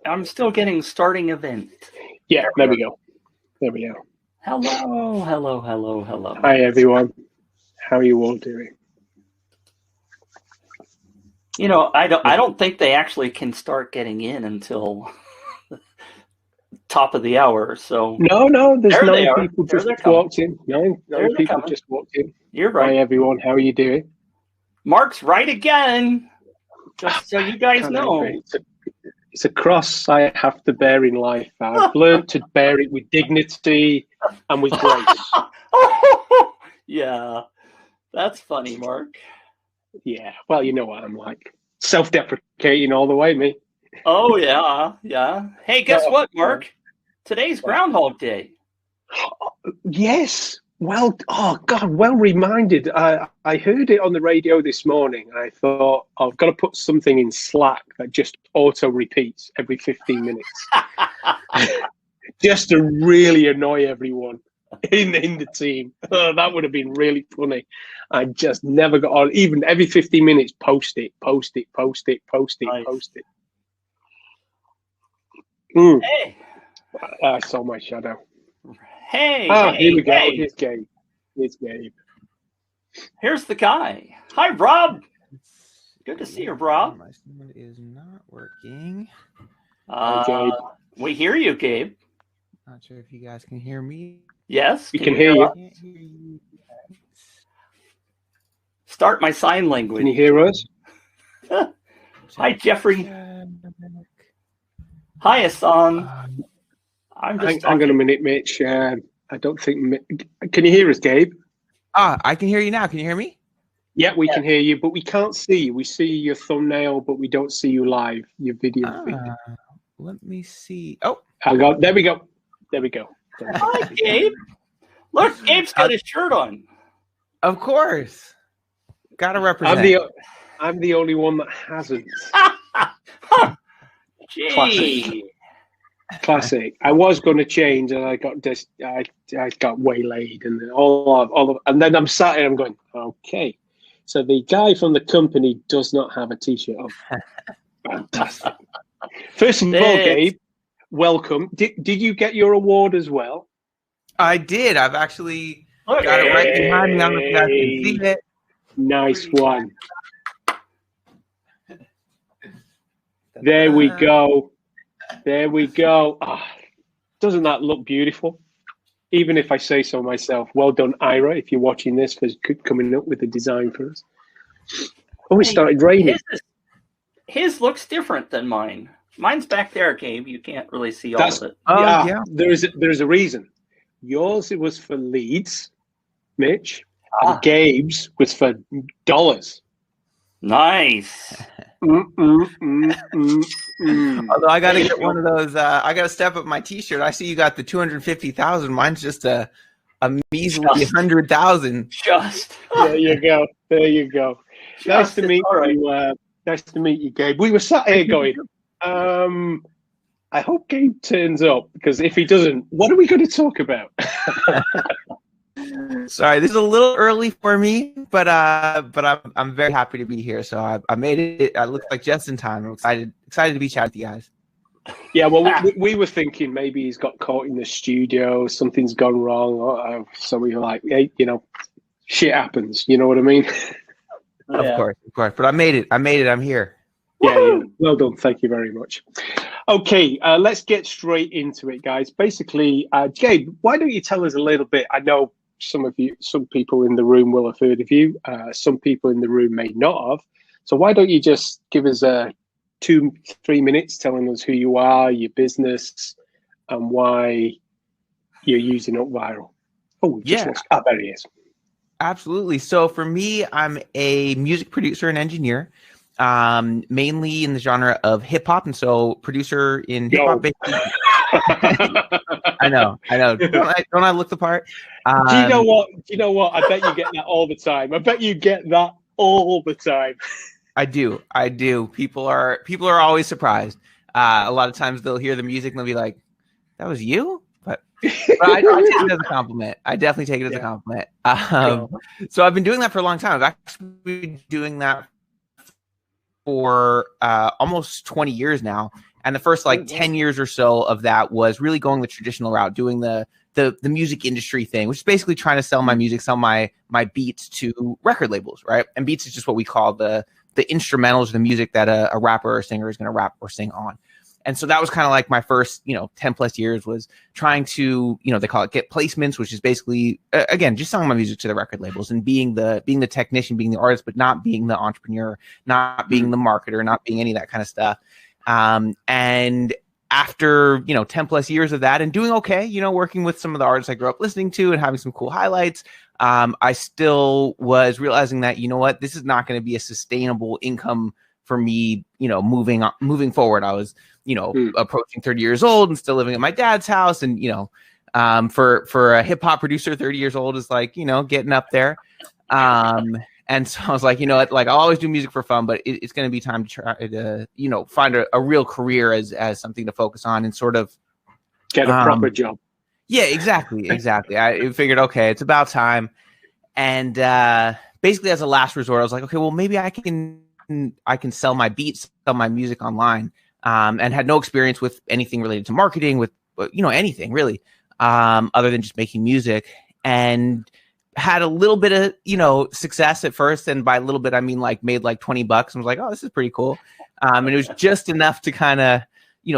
I'm still getting starting event. Yeah, there we go. There we go. Hello, hello, hello, hello. Hi, everyone. How are you all doing? You know, I don't think they actually can start getting in until top of the hour. So no, there's there they 9 are. people There just they're coming. walked in. Nine There they're people coming. just walked in. You're right. Hi, everyone. How are you doing? Mark's right again. Just so you guys know. It's a cross I have to bear in life. I've learned to bear it with dignity and with grace. Yeah, that's funny, Mark. Yeah, well, you know what I'm like. Self-deprecating all the way, me. Oh, yeah. Hey, guess what, Mark? Today's Groundhog Day. Yes. Well, oh God, well reminded. I heard it on the radio this morning, and I thought I've got to put something in Slack that just auto repeats every 15 minutes, just to really annoy everyone in the team. Oh, that would have been really funny. I just never got on. Even every 15 minutes, post it. Hey. I saw my shadow. Hey. Here we go. Hey. Here's Gabe. Here's the guy. Hi, Rob. Good to see you, Rob. My sound is not working. Hi, Gabe. We hear you, Gabe. Not sure if you guys can hear me. Yes, we can hear you. I can't hear you. Start my sign language. Can you hear us? Hi, Jeffrey. Hi, Hassan. Hang on a minute, Mitch. I don't think. Can you hear us, Gabe? I can hear you now. Can you hear me? Yeah, we can hear you, but we can't see you. We see your thumbnail, but we don't see you live. Your video feed. Let me see. Oh, there we go. Hi, Gabe. Look, Gabe's got his shirt on. Of course. Gotta represent. I'm the only one that hasn't. Classic. I was going to change, and I got this. I got waylaid, and then and then I'm sat here. I'm going, okay. So the guy from the company does not have a T-shirt on. Fantastic. First of all, Gabe, welcome. Did you get your award as well? I did. I've actually got it right behind me. I don't know if you guys can see it. Nice one. There we go. Doesn't that look beautiful? Even if I say so myself. Well done, Ira, if you're watching this, for coming up with the design for us. Oh, it started raining. His looks different than mine. Mine's back there, Gabe. You can't really see all of it. Yeah. There's a reason. Yours, it was for leads, Mitch, and Gabe's was for dollars. Nice. Although I got to get one of those. I got to step up my T-shirt. I see you got the 250,000. Mine's just a measly 100,000. Just there you go. Nice to meet you. Nice to meet you, Gabe. We were sat here going, I hope Gabe turns up, because if he doesn't, what are we going to talk about? Sorry, this is a little early for me, but I'm very happy to be here. So I made it. I look like just in time. I'm excited to be chatting with you guys. Yeah, well, we were thinking maybe he's got caught in the studio, something's gone wrong. So we were like, hey, shit happens. You know what I mean? Yeah. Of course. But I made it. I'm here. Yeah. Well done. Thank you very much. Okay, let's get straight into it, guys. Basically, Gabe, why don't you tell us a little bit? I know some people in the room will have heard of you. Some people in the room may not have. So why don't you just give us 2-3 minutes telling us who you are, your business, and why you're using UpViral. Oh, there he is. Absolutely. So for me, I'm a music producer and engineer, mainly in the genre of hip hop, and so producer in hip hop. I know. Don't I look the part? Do you know what? I bet you get that all the time. I do. People are always surprised. A lot of times they'll hear the music and they'll be like, "That was you?" But I take it as a compliment. I definitely take it as a compliment. So I've been doing that for a long time. I've actually been doing that for almost 20 years now. And the first like 10 years or so of that was really going the traditional route, doing the music industry thing, which is basically trying to sell my music, sell my beats to record labels, right? And beats is just what we call the instrumentals, the music that a rapper or singer is going to rap or sing on. And so that was kind of like my first, 10 plus years was trying to, they call it get placements, which is basically, again, just selling my music to the record labels and being the technician, being the artist, but not being the entrepreneur, not being the marketer, not being any of that kind of stuff. And after, 10 plus years of that and doing okay, working with some of the artists I grew up listening to and having some cool highlights, I still was realizing that, this is not going to be a sustainable income for me, moving forward. I was, approaching 30 years old and still living at my dad's house. And, for a hip hop producer, 30 years old is like, getting up there. And so I was like, I'll always do music for fun, but it's going to be time to try to, find a real career as something to focus on and sort of get a proper job. Yeah, exactly. I figured, okay, it's about time. And basically as a last resort, I was like, okay, well, maybe I can sell my beats, sell my music online, and had no experience with anything related to marketing, with, anything really, other than just making music. And had a little bit of, success at first. And by a little bit, I mean, like made like $20 and was like, oh, this is pretty cool. And it was just enough to kind of,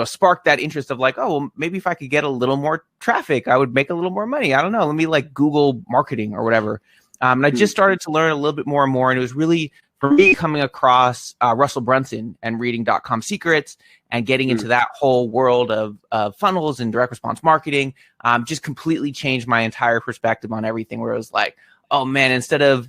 spark that interest of like, oh, well, maybe if I could get a little more traffic, I would make a little more money. I don't know. Let me like Google marketing or whatever. And I just started to learn a little bit more and more. And it was really, for me, coming across Russell Brunson and reading .com Secrets and getting into that whole world of funnels and direct response marketing, just completely changed my entire perspective on everything, where it was like, oh man, instead of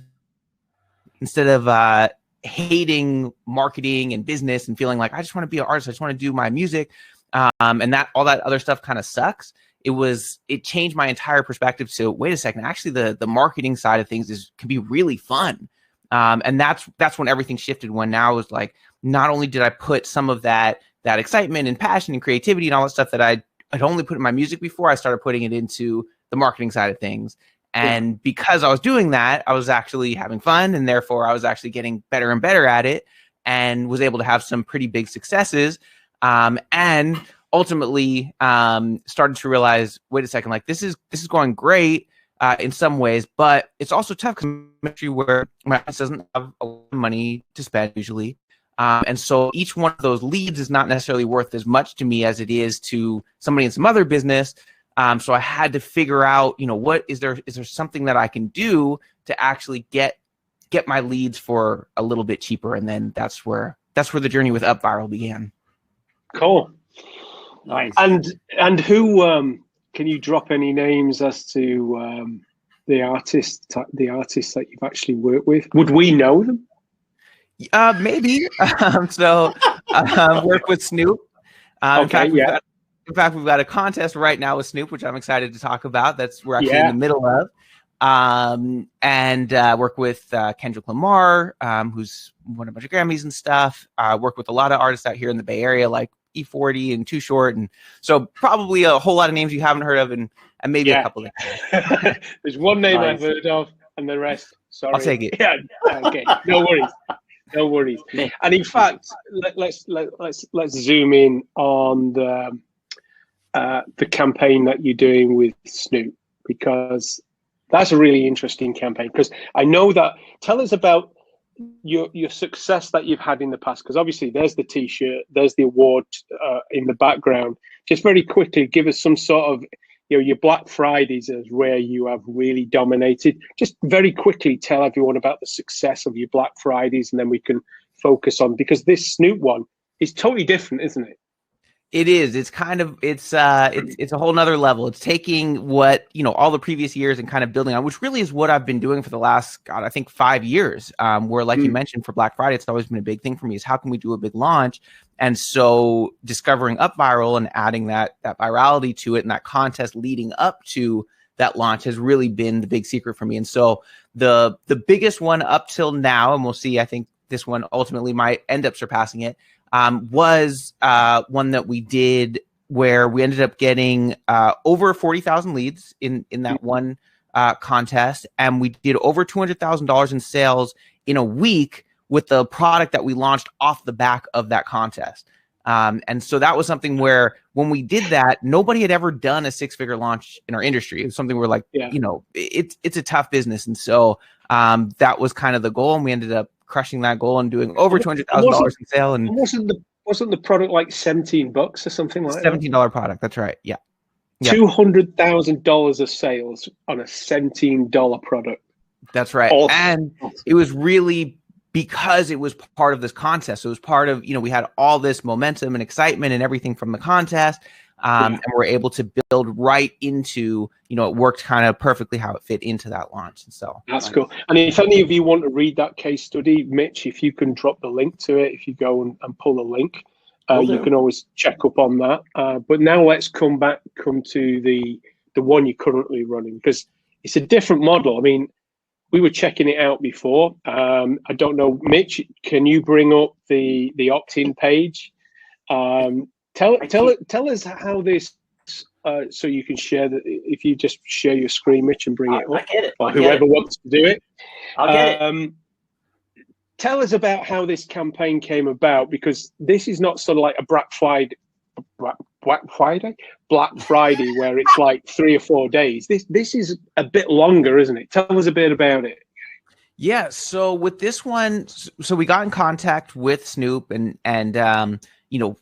hating marketing and business and feeling like I just want to be an artist, I just want to do my music, and that all that other stuff kind of sucks. It changed my entire perspective. So wait a second, actually the marketing side of things can be really fun. And that's when everything shifted, when now it was like, not only did I put some of that excitement and passion and creativity and all that stuff that I'd only put in my music before, I started putting it into the marketing side of things. And because I was doing that, I was actually having fun, and therefore I was actually getting better and better at it, and was able to have some pretty big successes. And ultimately started to realize, wait a second, like this is going great in some ways, but it's also tough because I'm a country where my house doesn't have a lot of money to spend usually. And so each one of those leads is not necessarily worth as much to me as it is to somebody in some other business. So I had to figure out, what is there something that I can do to actually get my leads for a little bit cheaper. And then that's where the journey with UpViral began. Cool. Nice. And who, can you drop any names as to the artists that you've actually worked with? Would we know them? Maybe. So work with Snoop. Okay, In fact, we've got a contest right now with Snoop, which I'm excited to talk about. We're actually in the middle of. And work with Kendrick Lamar, who's won a bunch of Grammys and stuff. Work with a lot of artists out here in the Bay Area, like E40 and Too Short, and so probably a whole lot of names you haven't heard of, and maybe a couple of There's one name I've heard of, and the rest, sorry. I'll take it. Yeah, okay, no worries. And in fact, let's zoom in on the campaign that you're doing with Snoop, because that's a really interesting campaign. Because I know that, tell us about your success that you've had in the past, because obviously there's the t-shirt, there's the award in the background. Just very quickly, give us some sort of, your Black Fridays is where you have really dominated. Just very quickly tell everyone about the success of your Black Fridays, and then we can focus on, because this Snoop one is totally different, isn't it? It is. It's kind of it's a whole nother level. It's taking what all the previous years and kind of building on, which really is what I've been doing for the last, I think 5 years. Where, like you mentioned, for Black Friday, it's always been a big thing for me. Is how can we do a big launch? And so discovering UpViral and adding that virality to it, and that contest leading up to that launch has really been the big secret for me. And so the biggest one up till now, and we'll see, I think this one ultimately might end up surpassing it. Was one that we did where we ended up getting over 40,000 leads in that one contest, and we did over $200,000 in sales in a week with the product that we launched off the back of that contest. And so that was something where when we did that, nobody had ever done a 6-figure launch in our industry. It was something we're like, you know, it's a tough business. And so that was kind of the goal. And we ended up crushing that goal and doing over $200,000 in sale. And wasn't the product like $17 or something like that? $17 product. That's right. Yeah. $200,000 of sales on a $17 product. That's right. Awesome. And it was really because it was part of this contest. So it was part of, you know, we had all this momentum and excitement and everything from the contest. And we're able to build right into, you know, it worked kind of perfectly how it fit into that launch. And so that's cool. And if any of you want to read that case study, Mitch, if you can drop the link to it, if you go and pull the link, you can always check up on that. But now let's come to the one you're currently running, because it's a different model. I mean, we were checking it out before. I don't know, Mitch, can you bring up the opt-in page? Tell us how this, so you can share that. If you just share your screen, Mitch, and bring it up, or whoever wants to do it. I'll get it. Tell us about how this campaign came about, because this is not sort of like a Black Friday where it's like 3 or 4 days. This is a bit longer, isn't it? Tell us a bit about it. Yeah. So with this one, so we got in contact with Snoop and you know,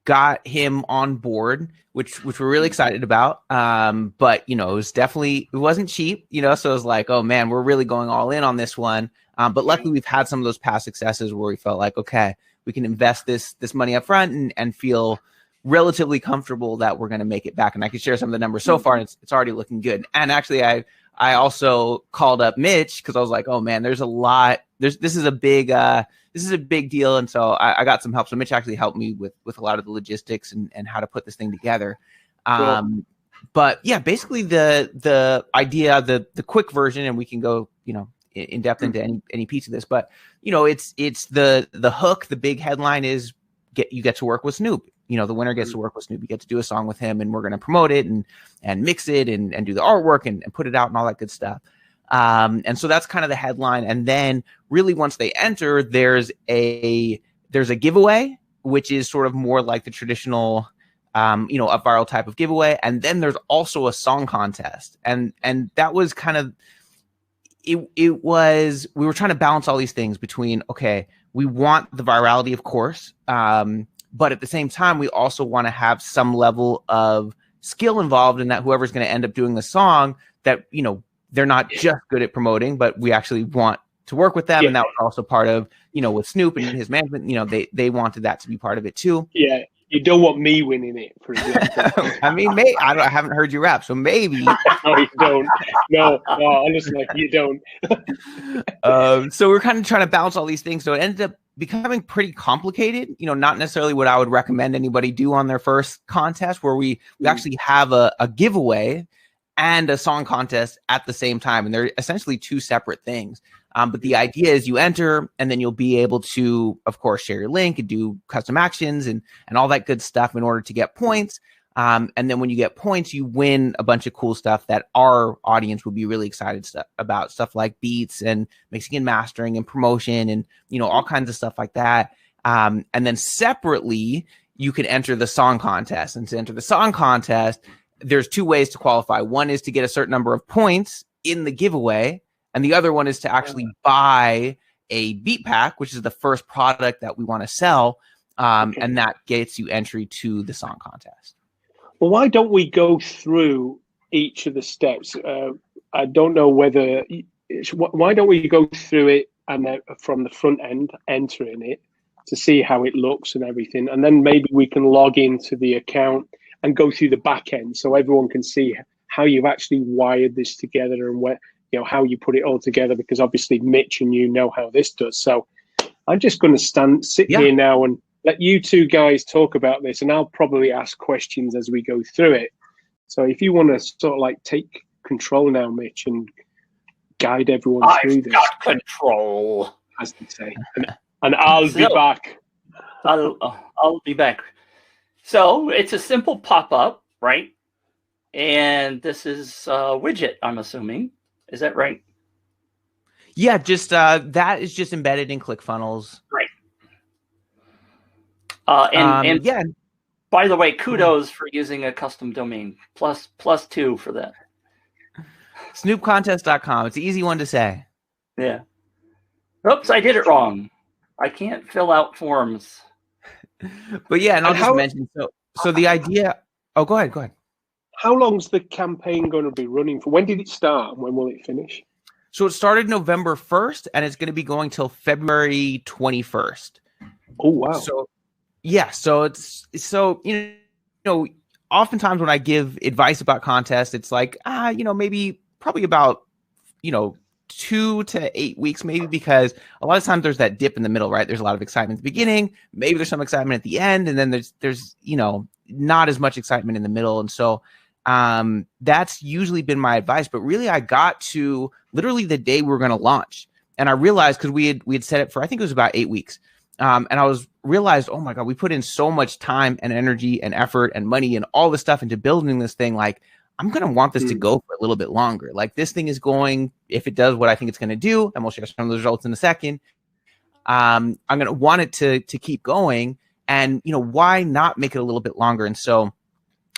got him on board, which we're really excited about. But you know, it wasn't cheap, you know, so it was like, oh man, we're really going all in on this one. But luckily we've had some of those past successes where we felt like, okay, we can invest this money up front and feel relatively comfortable that we're going to make it back. And I can share some of the numbers so far, and it's already looking good. And actually I also called up Mitch because I was like, oh man, there's a lot. This is a big deal. And so I got some help. So Mitch actually helped me with a lot of the logistics and how to put this thing together. But yeah, basically the idea, the quick version, and we can go, you know, in depth into any piece of this, but you know, it's the hook, the big headline is you get to work with Snoop. You know, the winner gets to work with Snoop. You get to do a song with him, and we're going to promote it and mix it and do the artwork and put it out and all that good stuff. And so that's kind of the headline. And then really once they enter, there's a giveaway, which is sort of more like the traditional, you know, UpViral type of giveaway. And then there's also a song contest. And that was kind of, we were trying to balance all these things between, okay, we want the virality, of course. But at the same time, we also want to have some level of skill involved in that whoever's going to end up doing the song, that, you know, they're not just good at promoting, but we actually want to work with them. And that was also part of, you know, with Snoop and his management, you know, they wanted that to be part of it too. Yeah. You don't want me winning it, for example. I mean, I haven't heard you rap, so maybe. No, you don't. No, honestly, you don't. So we're kind of trying to balance all these things. So it ended up becoming pretty complicated, you know, not necessarily what I would recommend anybody do on their first contest, where we actually have a giveaway and a song contest at the same time. And they're essentially two separate things. But the idea is you enter, and then you'll be able to, of course, share your link and do custom actions and all that good stuff in order to get points. And then when you get points, you win a bunch of cool stuff that our audience would be really excited about, stuff like beats and mixing and mastering and promotion and, you know, all kinds of stuff like that. And then separately, you can enter the song contest. And to enter the song contest, there's 2 ways to qualify. One is to get a certain number of points in the giveaway. And the other one is to actually buy a beat pack, which is the first product that we want to sell. And that gets you entry to the song contest. Well, why don't we go through each of the steps? I don't know whether, why don't we go through it and then from the front end, entering it to see how it looks and everything. And then maybe we can log into the account and go through the back end so everyone can see how you've actually wired this together and where, you know, how you put it all together, because obviously Mitch and you know how this does. So I'm just going to sit here now and let you two guys talk about this, and I'll probably ask questions as we go through it. So if you want to sort of like take control now, Mitch, and guide everyone through this. I've got control, as they say, and I'll be back. I'll be back. So it's a simple pop-up, right? And this is a widget, I'm assuming. Is that right? Yeah, just that is just embedded in ClickFunnels. Right. And yeah, by the way, kudos for using a custom domain. +2 for that. SnoopContest.com. It's an easy one to say. Yeah. Oops, I did it wrong. I can't fill out forms. But yeah, and I'll just mention, so the idea. Oh, go ahead. How long's the campaign going to be running for? When did it start and when will it finish? So it started November 1st and it's going to be going till February 21st. Oh, wow. So yeah, so oftentimes when I give advice about contests, it's like, maybe probably about, 2 to 8 weeks, maybe, because a lot of times there's that dip in the middle, right? There's a lot of excitement at the beginning, maybe there's some excitement at the end, and then there's not as much excitement in the middle. And so that's usually been my advice. But really, I got to literally the day we were going to launch, and I realized, because we had set it for, I think it was about 8 weeks. And I realized, oh my God, we put in so much time and energy and effort and money and all this stuff into building this thing. Like, I'm going to want this to go for a little bit longer. Like, this thing is going, if it does what I think it's going to do, and we'll share some of the results in a second, I'm going to want it to keep going. And, why not make it a little bit longer? And so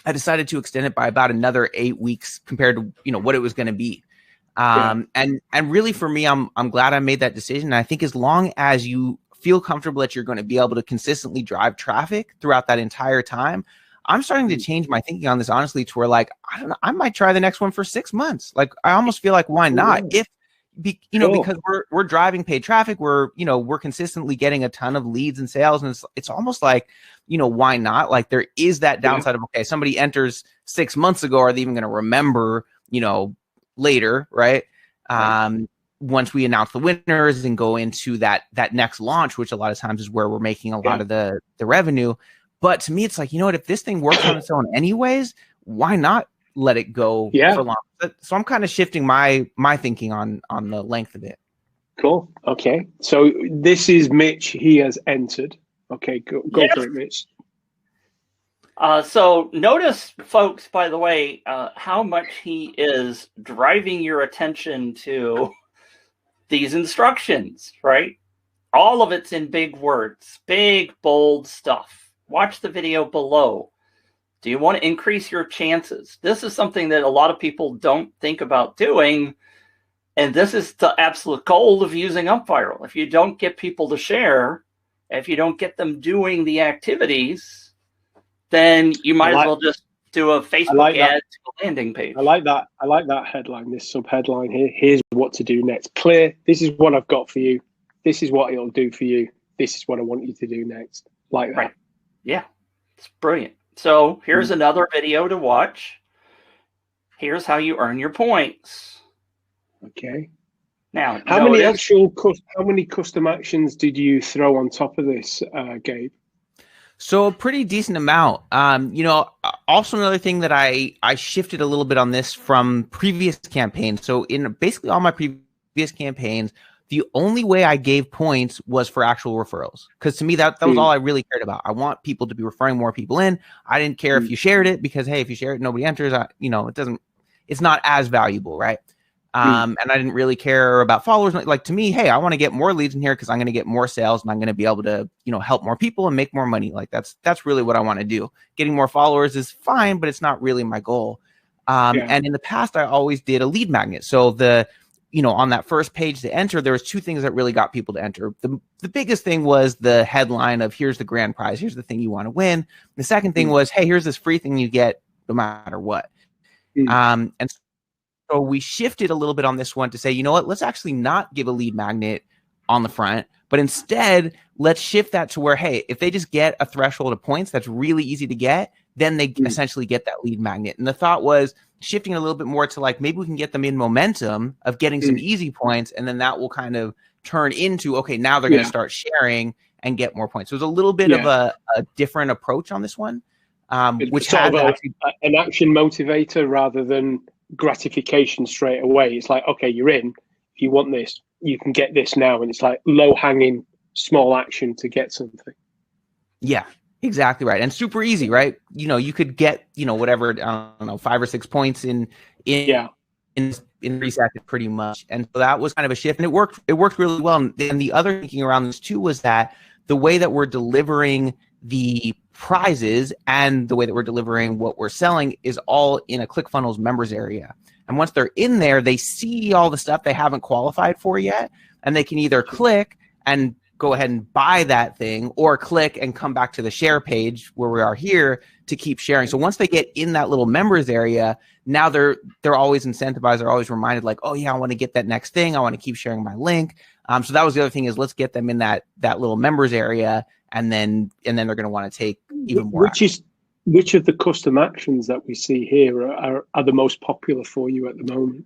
I decided to extend it by about another 8 weeks compared to, what it was going to be. And really for me, I'm glad I made that decision. And I think as long as you feel comfortable that you're going to be able to consistently drive traffic throughout that entire time, I'm starting to change my thinking on this, honestly, to where, like, I don't know, I might try the next one for 6 months. Like, I almost feel like, why not? Because we're driving paid traffic, we're consistently getting a ton of leads and sales, and it's almost like, why not? Like, there is that downside of, okay, somebody enters 6 months ago, are they even going to remember, later, right? Once we announce the winners and go into that next launch, which a lot of times is where we're making a lot of the revenue. But to me, it's like, if this thing works on its own anyways, why not let it go for long? So I'm kind of shifting my thinking on the length of it. Cool. Okay. So this is Mitch. He has entered. Okay, go for it, Mitch. So notice, folks, by the way, how much he is driving your attention to these instructions, right? All of it's in big words, big, bold stuff. Watch the video below. Do you want to increase your chances? This is something that a lot of people don't think about doing. And this is the absolute goal of using UpViral. If you don't get people to share, if you don't get them doing the activities, then you might as well just do a Facebook ad to a landing page. I like that. I like that headline, this sub-headline here. Here's what to do next. Clear. This is what I've got for you. This is what it'll do for you. This is what I want you to do next. Like that. Right. Yeah, it's brilliant. So here's another video to watch. Here's how you earn your points. Okay. Now, how many custom actions did you throw on top of this, Gabe? So a pretty decent amount. Also another thing that I shifted a little bit on this from previous campaigns. So in basically all my previous campaigns, the only way I gave points was for actual referrals. Because to me, that was all I really cared about. I want people to be referring more people in. I didn't care if you shared it, because, hey, if you share it, nobody enters. It's not as valuable, right? And I didn't really care about followers. Like, to me, hey, I want to get more leads in here because I'm going to get more sales and I'm going to be able to, help more people and make more money. Like, that's really what I want to do. Getting more followers is fine, but it's not really my goal. And in the past, I always did a lead magnet. So on that first page to enter, there was two things that really got people to enter. The biggest thing was the headline of, here's the grand prize, here's the thing you want to win. The second thing was, hey, here's this free thing you get no matter what. And so we shifted a little bit on this one to say, you know what, let's actually not give a lead magnet on the front, but instead let's shift that to where, hey, if they just get a threshold of points that's really easy to get, then they essentially get that lead magnet. And the thought was shifting a little bit more to, like, maybe we can get them in momentum of getting some easy points, and then that will kind of turn into, okay, now they're going to start sharing and get more points. So it was a little bit of a different approach on this one, which has an action motivator rather than gratification straight away. It's like, okay, you're in. If you want this, you can get this now, and it's like low-hanging small action to get something. Yeah. Exactly right. And super easy, right? You could get, whatever, I don't know, 5 or 6 points in 3 seconds pretty much. And so that was kind of a shift, and it worked really well. And the other thinking around this too was that the way that we're delivering the prizes and the way that we're delivering what we're selling is all in a ClickFunnels members area. And once they're in there, they see all the stuff they haven't qualified for yet, and they can either click and go ahead and buy that thing, or click and come back to the share page where we are here to keep sharing. So once they get in that little members area, now they're always incentivized. They're always reminded, like, oh yeah, I want to get that next thing. I want to keep sharing my link. So that was the other thing, is let's get them in that little members area, and then they're going to want to take even more. Which of the custom actions that we see here are the most popular for you at the moment?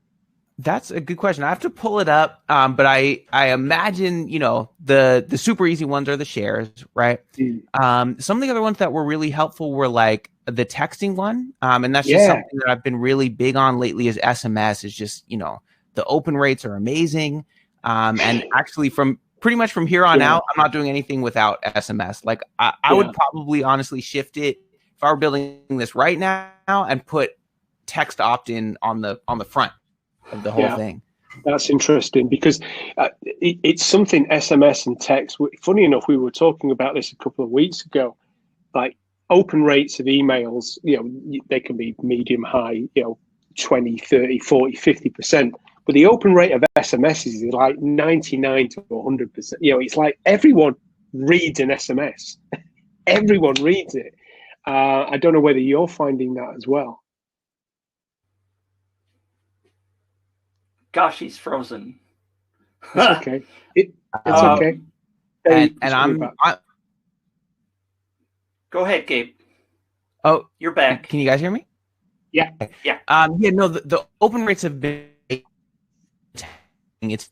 That's a good question. I have to pull it up, but I imagine, the super easy ones are the shares, right? Some of the other ones that were really helpful were like the texting one, and that's just something that I've been really big on lately. Is SMS is just, the open rates are amazing, and actually from pretty much from here on out, I'm not doing anything without SMS. Like I would probably honestly shift it if I were building this right now and put text opt-in on the front of the whole thing. That's interesting, because it's something, SMS and text. Funny enough, we were talking about this a couple of weeks ago. Like open rates of emails, they can be medium, high, 20, 30, 40, 50%. But the open rate of SMS is like 99 to 100%. It's like everyone reads an SMS. Everyone reads it. I don't know whether you're finding that as well. Gosh, he's frozen. It's okay. It's okay. And I'm Go ahead, Gabe. Oh, you're back. Can you guys hear me? Yeah. No, the open rates have been. It's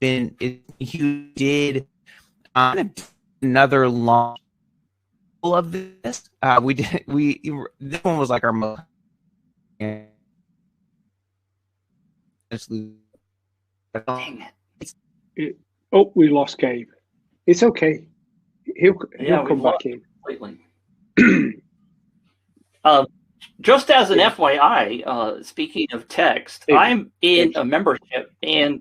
you did another launch of this. This one was like our most. Dang it. We lost Gabe. It's okay. He'll come back in. Completely. Just as an FYI, speaking of text, I'm in a membership, and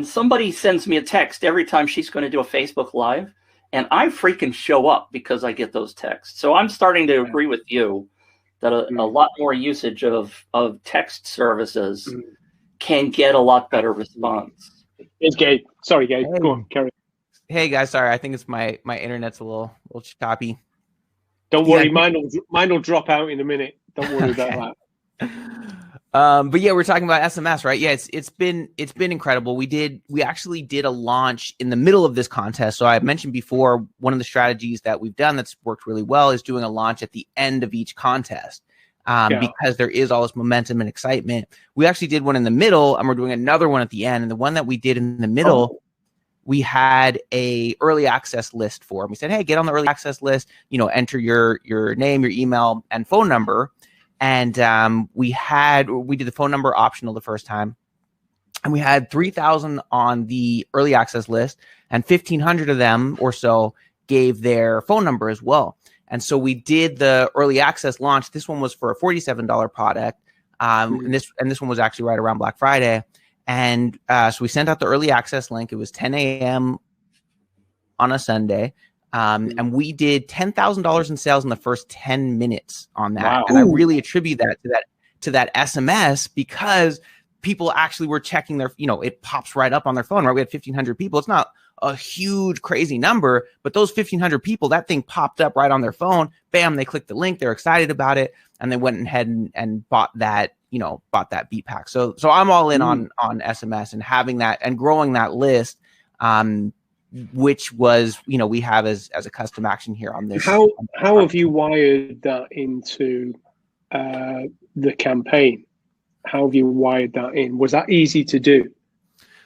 somebody sends me a text every time she's going to do a Facebook Live, and I freaking show up because I get those texts. So I'm starting to agree with you that a lot more usage of text services can get a lot better response. It's Gabe. Sorry, Gabe. Hey. Go on, carry on. Hey guys, sorry. I think it's my internet's a little choppy. Don't worry, mine will drop out in a minute. Don't worry about that. But yeah, we're talking about SMS, right? Yeah, it's been incredible. We actually did a launch in the middle of this contest. So I mentioned before, one of the strategies that we've done that's worked really well is doing a launch at the end of each contest. Because there is all this momentum and excitement. We actually did one in the middle, and we're doing another one at the end. And the one that we did in the middle, we had a early access list for. We said, hey, get on the early access list, enter your name, your email, and phone number. And we did the phone number optional the first time. And we had 3,000 on the early access list, and 1,500 of them or so gave their phone number as well. And so we did the early access launch. This one was for a $47 product. And this one was actually right around Black Friday. And so we sent out the early access link. It was 10 a.m. on a Sunday. And we did $10,000 in sales in the first 10 minutes on that. Wow. And I really attribute that to that SMS, because people actually were checking their, it pops right up on their phone, right? We had 1,500 people. It's not a huge, crazy number, but those 1,500 people, that thing popped up right on their phone. Bam, they clicked the link. They're excited about it. And they went ahead and bought that, bought that beat pack. So I'm all in on SMS and having that and growing that list, which was, we have as a custom action here on this. How have you wired that into the campaign? How have you wired that in? Was that easy to do?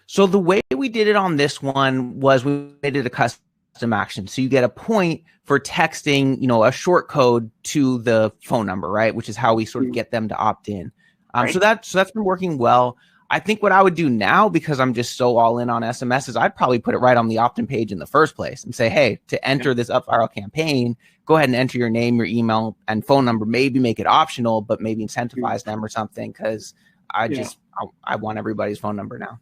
So the way we did it on this one was we made it a custom action. So you get a point for texting, a short code to the phone number, right? Which is how we sort of get them to opt in. Right. So that's been working well. I think what I would do now, because I'm just so all in on SMS, is I'd probably put it right on the opt-in page in the first place and say, hey, to enter this UpViral campaign, go ahead and enter your name, your email, and phone number. Maybe make it optional, but maybe incentivize them or something, because I want everybody's phone number now.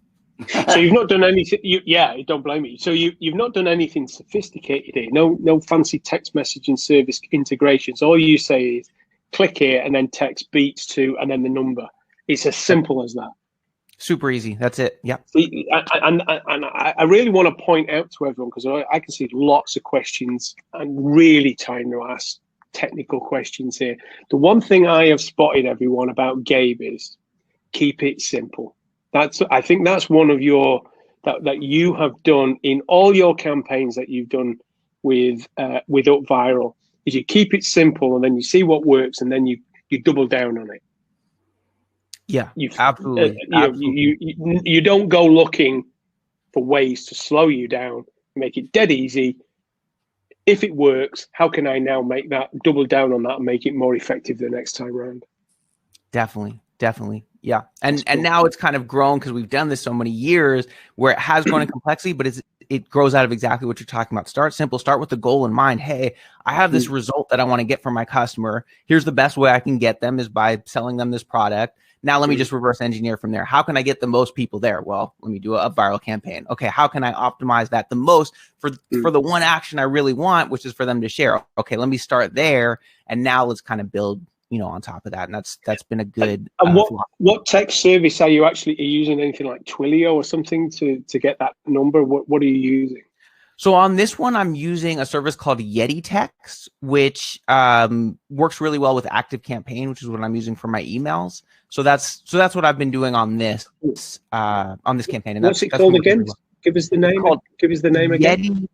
So you've not done anything. Yeah, don't blame me. So you've not done anything sophisticated here. No fancy text messaging service integrations. All you say is click here and then text beats to and then the number. It's as simple as that. Super easy. That's it. Yeah. And I really want to point out to everyone, because I can see lots of questions and really trying to ask technical questions here. The one thing I have spotted everyone about Gabe is keep it simple. I think that's one of your that you have done in all your campaigns that you've done with UpViral, is you keep it simple and then you see what works and then you double down on it. Yeah, absolutely. You don't go looking for ways to slow you down. Make it dead easy. If it works, how can I now make that, double down on that and make it more effective the next time around? Definitely. Yeah. And now it's kind of grown because we've done this so many years where it has grown in complexity, but it grows out of exactly what you're talking about. Start simple, start with the goal in mind. Hey, I have this result that I want to get from my customer. Here's the best way I can get them is by selling them this product. Now let me just reverse engineer from there. How can I get the most people there? Well, let me do a UpViral campaign. Okay, how can I optimize that the most for the one action I really want, which is for them to share? Okay, let me start there, and now let's kind of build, on top of that. And that's been a good. And what text service are you using? Anything like Twilio or something to get that number? What are you using? So on this one, I'm using a service called Yeti Text, which works really well with ActiveCampaign, which is what I'm using for my emails. So that's what I've been doing on this campaign. And what's it called again? Well. Give us the name. Give us the name again. Yeti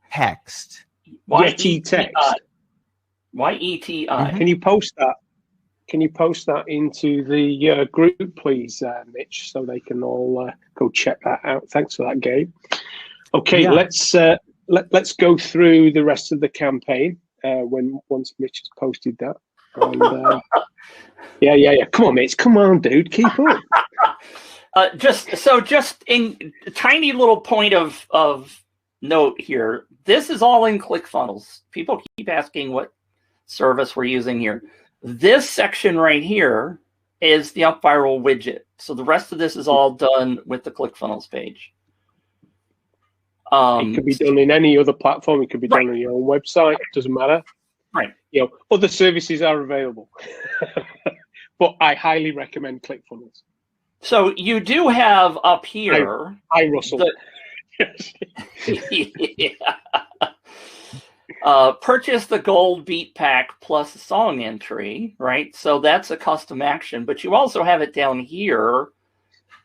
Text. Yeti Text. YETI. Can you post that? Can you post that into the group, please, Mitch, so they can all go check that out? Thanks for that, Gabe. Okay, yeah. Let's go through the rest of the campaign once Mitch has posted that. And, yeah. Come on, Mitch. Come on, dude. Keep up. Just in a tiny little point of note here. This is all in ClickFunnels. People keep asking what service we're using here. This section right here is the UpViral widget. So the rest of this is all done with the ClickFunnels page. It could be done in any other platform. It could be done on your own website. It doesn't matter. Right. Other services are available. But I highly recommend ClickFunnels. So you do have up here. Hi, Russell. Purchase the gold beat pack plus song entry, right? So that's a custom action, but you also have it down here.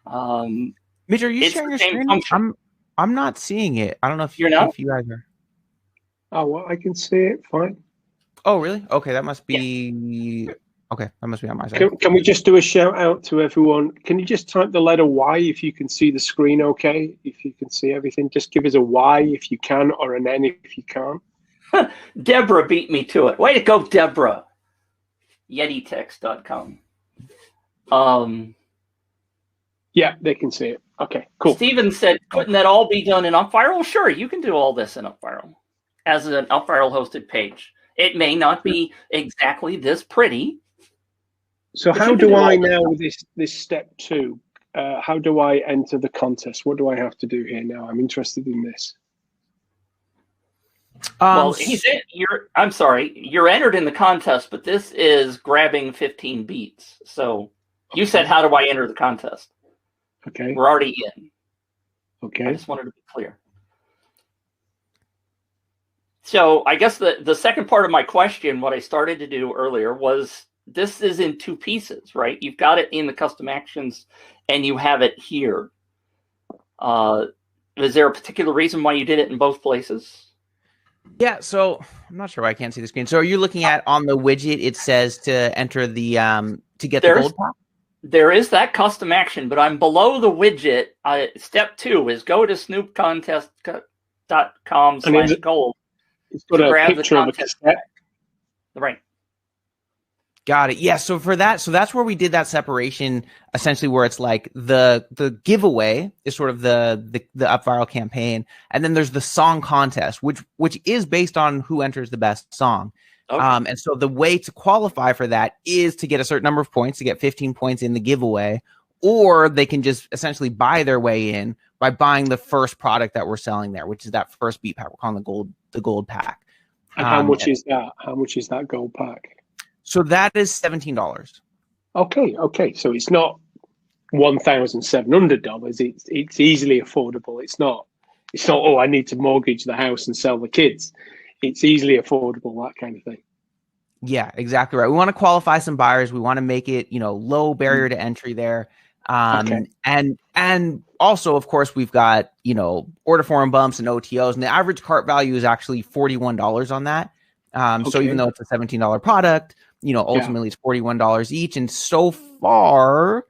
Mitch, are you sharing your screen? I'm not seeing it. I don't know if you're not. If you guys are. Oh, well, I can see it. Fine. Oh, really? Okay, that must be. Yeah. Okay, that must be on my side. Can we just do a shout out to everyone? Can you just type the letter Y if you can see the screen? Okay, if you can see everything, just give us a Y if you can, or an N if you can't. Deborah beat me to it. Way to go, Deborah. YetiText.com. Yeah, they can see it. Okay, cool. Steven said, couldn't that all be done in UpViral? Sure, you can do all this in UpViral as an UpViral hosted page. It may not be exactly this pretty. So how do I now, with this step 2, how do I enter the contest? What do I have to do here now? I'm interested in this. Well, I'm sorry, you're entered in the contest, but this is grabbing 15 beats. So you said, how do I enter the contest? Okay. We're already in. Okay. I just wanted to be clear. So I guess the second part of my question, what I started to do earlier, was this is in 2 pieces, right? You've got it in the custom actions and you have it here. Is there a particular reason why you did it in both places? Yeah, so I'm not sure why I can't see the screen. So are you looking at on the widget, it says to enter the, to get the gold pack? There is that custom action, but I'm below the widget. Step 2 is go to snoopcontest.com/gold. It's got a picture of a cassette. Right. Got it. Yeah. So for that, that's where we did that separation, essentially, where it's like the giveaway is sort of the UpViral campaign, and then there's the song contest, which is based on who enters the best song. Okay. And so the way to qualify for that is to get a certain number of points, to get 15 points in the giveaway, or they can just essentially buy their way in by buying the first product that we're selling there, which is that first beat pack. We're calling the gold pack. And how much is that? How much is that gold pack? So that is $17. Okay. So it's not $1,700. It's easily affordable. It's not. Oh, I need to mortgage the house and sell the kids. It's easily affordable, that kind of thing. Yeah, exactly right. We want to qualify some buyers. We want to make it, low barrier to entry there. And also, of course, we've got, order form bumps and OTOs, and the average cart value is actually $41 on that. So even though it's a $17 product, ultimately it's $41 each. And so far,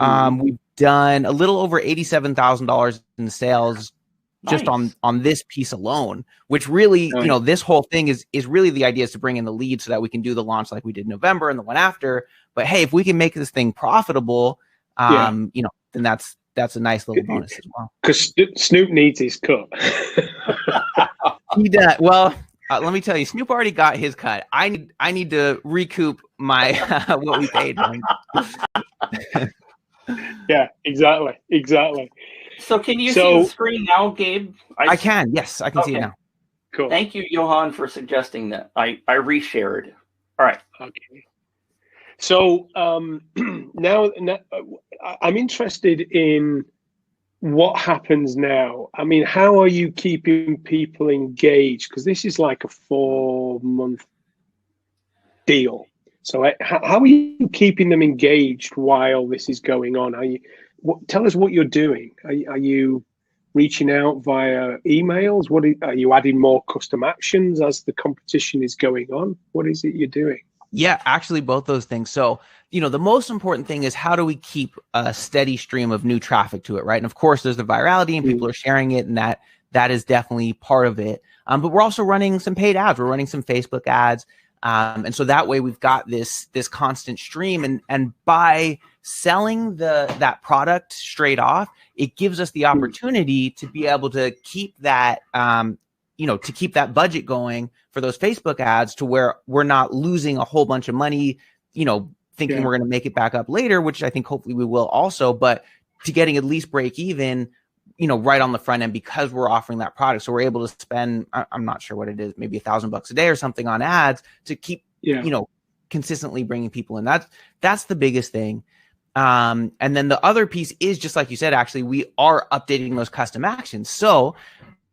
we've done a little over $87,000 in sales just on this piece alone, which really, this whole thing is really the idea is to bring in the lead so that we can do the launch like we did in November and the one after. But hey, if we can make this thing profitable, then that's a nice little bonus as well. Because Snoop needs his cut. He does. Well, let me tell you, Snoop already got his cut. I need to recoup my what we paid him. Yeah, exactly. So can you see the screen now, Gabe? I can. Yes, I can see it now. Cool. Thank you, Johan, for suggesting that. I reshared. All right. Okay. So now I'm interested in what happens now. I mean, how are you keeping people engaged? Because this is like a 4-month deal. So how are you keeping them engaged while this is going on? Tell us what you're doing. Are you reaching out via emails? Are you adding more custom actions as the competition is going on? What is it you're doing? Yeah, actually both those things. So, the most important thing is how do we keep a steady stream of new traffic to it, right? And of course, there's the virality and people are sharing it, and that is definitely part of it. But we're also running some paid ads. We're running some Facebook ads. And so that way we've got this constant stream, and by selling that product straight off, it gives us the opportunity to be able to keep that, to keep that budget going for those Facebook ads to where we're not losing a whole bunch of money, thinking we're going to make it back up later, which I think hopefully we will also, but to getting at least break even, right on the front end because we're offering that product. So we're able to spend, I'm not sure what it is, maybe $1,000 a day or something on ads to keep, consistently bringing people in. That's the biggest thing. And then the other piece is just like you said, actually, we are updating those custom actions. So,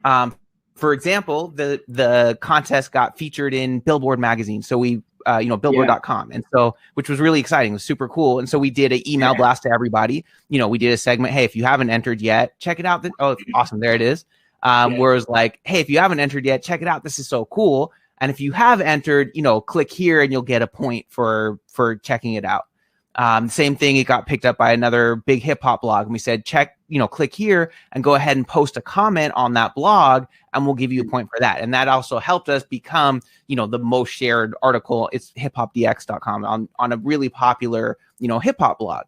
for example, the contest got featured in Billboard magazine. So we, billboard.com. And so, which was really exciting. It was super cool. And so we did an email blast to everybody. We did a segment. Hey, if you haven't entered yet, check it out. Oh, awesome. There it is. Where it was like, hey, if you haven't entered yet, check it out. This is so cool. And if you have entered, click here and you'll get a point for checking it out. Same thing. It got picked up by another big hip hop blog. And we said, click here and go ahead and post a comment on that blog and we'll give you a point for that. And that also helped us become, the most shared article. It's hiphopdx.com on a really popular, hip hop blog.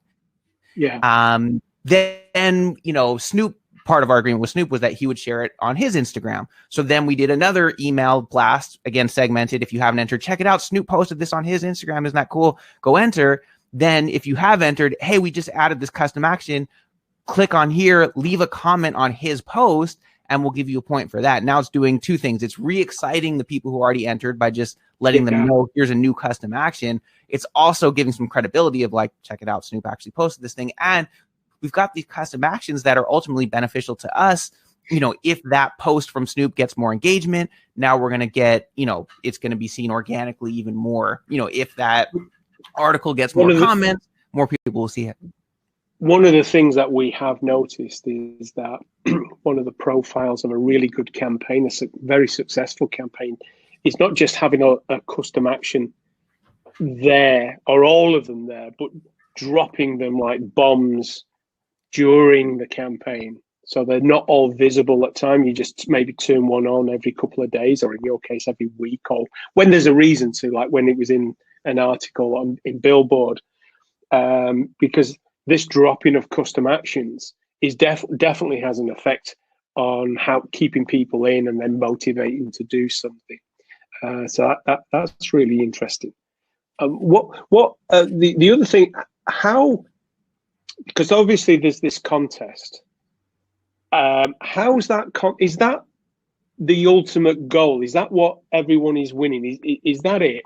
Yeah. Then, Snoop, part of our agreement with Snoop was that he would share it on his Instagram. So then we did another email blast, again, segmented. If you haven't entered, check it out. Snoop posted this on his Instagram. Isn't that cool? Go enter. Then if you have entered, hey, we just added this custom action, click on here, leave a comment on his post, and we'll give you a point for that. Now it's doing two things. It's re-exciting the people who already entered by just letting them know here's a new custom action. It's also giving some credibility of like, check it out, Snoop actually posted this thing. And we've got these custom actions that are ultimately beneficial to us. If that post from Snoop gets more engagement, now we're going to get, it's going to be seen organically even more. If that article gets more comments, more people will see it. One of the things that we have noticed is that one of the profiles of a really good campaign, a very successful campaign, is not just having a custom action there or all of them there, but dropping them like bombs during the campaign. So they're not all visible at time. You just maybe turn one on every couple of days, or in your case, every week, or when there's a reason to, like when it was in an article in Billboard, because this dropping of custom actions is definitely has an effect on how keeping people in and then motivating to do something. So that's really interesting. The other thing, how because obviously there's this contest. How's that? Is that the ultimate goal? Is that what everyone is winning? Is that it?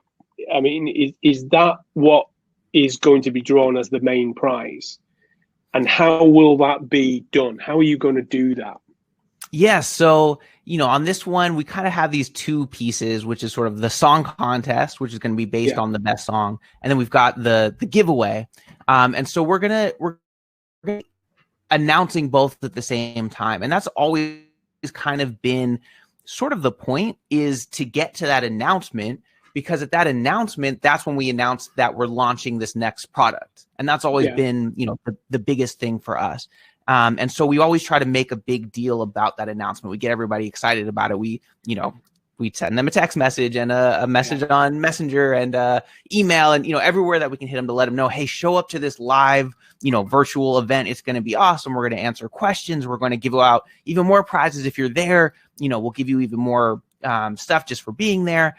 I mean, is that what is going to be drawn as the main prize? And how will that be done? How are you going to do that? Yeah, so, on this one, we kind of have these two pieces, which is sort of the song contest, which is going to be based on the best song. And then we've got the giveaway. And so we're gonna announcing both at the same time. And that's always kind of been sort of the point, is to get to that announcement, because at that announcement, that's when we announce that we're launching this next product. And that's always been, the biggest thing for us. And so we always try to make a big deal about that announcement. We get everybody excited about it. We send them a text message and a message on Messenger and email and, everywhere that we can hit them to let them know, hey, show up to this live, virtual event. It's going to be awesome. We're going to answer questions. We're going to give out even more prizes if you're there. We'll give you even more stuff just for being there.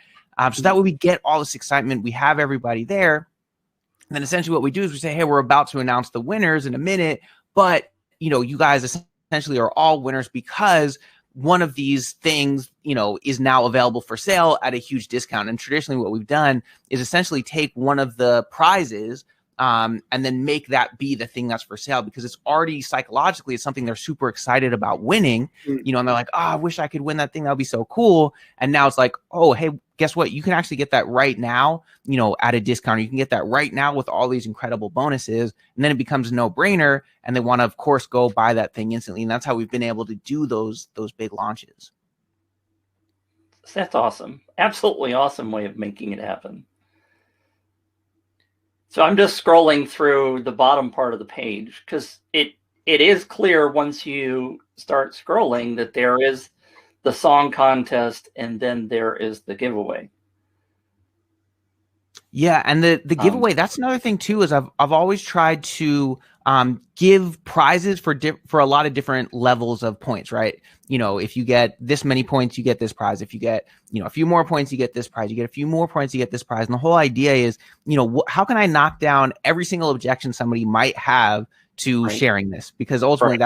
So that way we get all this excitement. We have everybody there. And then essentially what we do is we say, hey, we're about to announce the winners in a minute, but you guys essentially are all winners because one of these things, is now available for sale at a huge discount. And traditionally what we've done is essentially take one of the prizes and then make that be the thing that's for sale, because it's already psychologically, it's something they're super excited about winning, and they're like, oh, I wish I could win that thing. That'd be so cool. And now it's like, oh, hey, guess what? You can actually get that right now, at a discount. You can get that right now with all these incredible bonuses. And then it becomes a no-brainer. And they want to, of course, go buy that thing instantly. And that's how we've been able to do those big launches. That's awesome. Absolutely awesome way of making it happen. So I'm just scrolling through the bottom part of the page, because it is clear once you start scrolling that there is the song contest and then there is the giveaway. Yeah, and the giveaway, that's another thing too, is I've always tried to give prizes for a lot of different levels of points, right? If you get this many points, you get this prize. If you get, a few more points, you get this prize. You get a few more points, you get this prize. And the whole idea is, how can I knock down every single objection somebody might have to sharing this? Because ultimately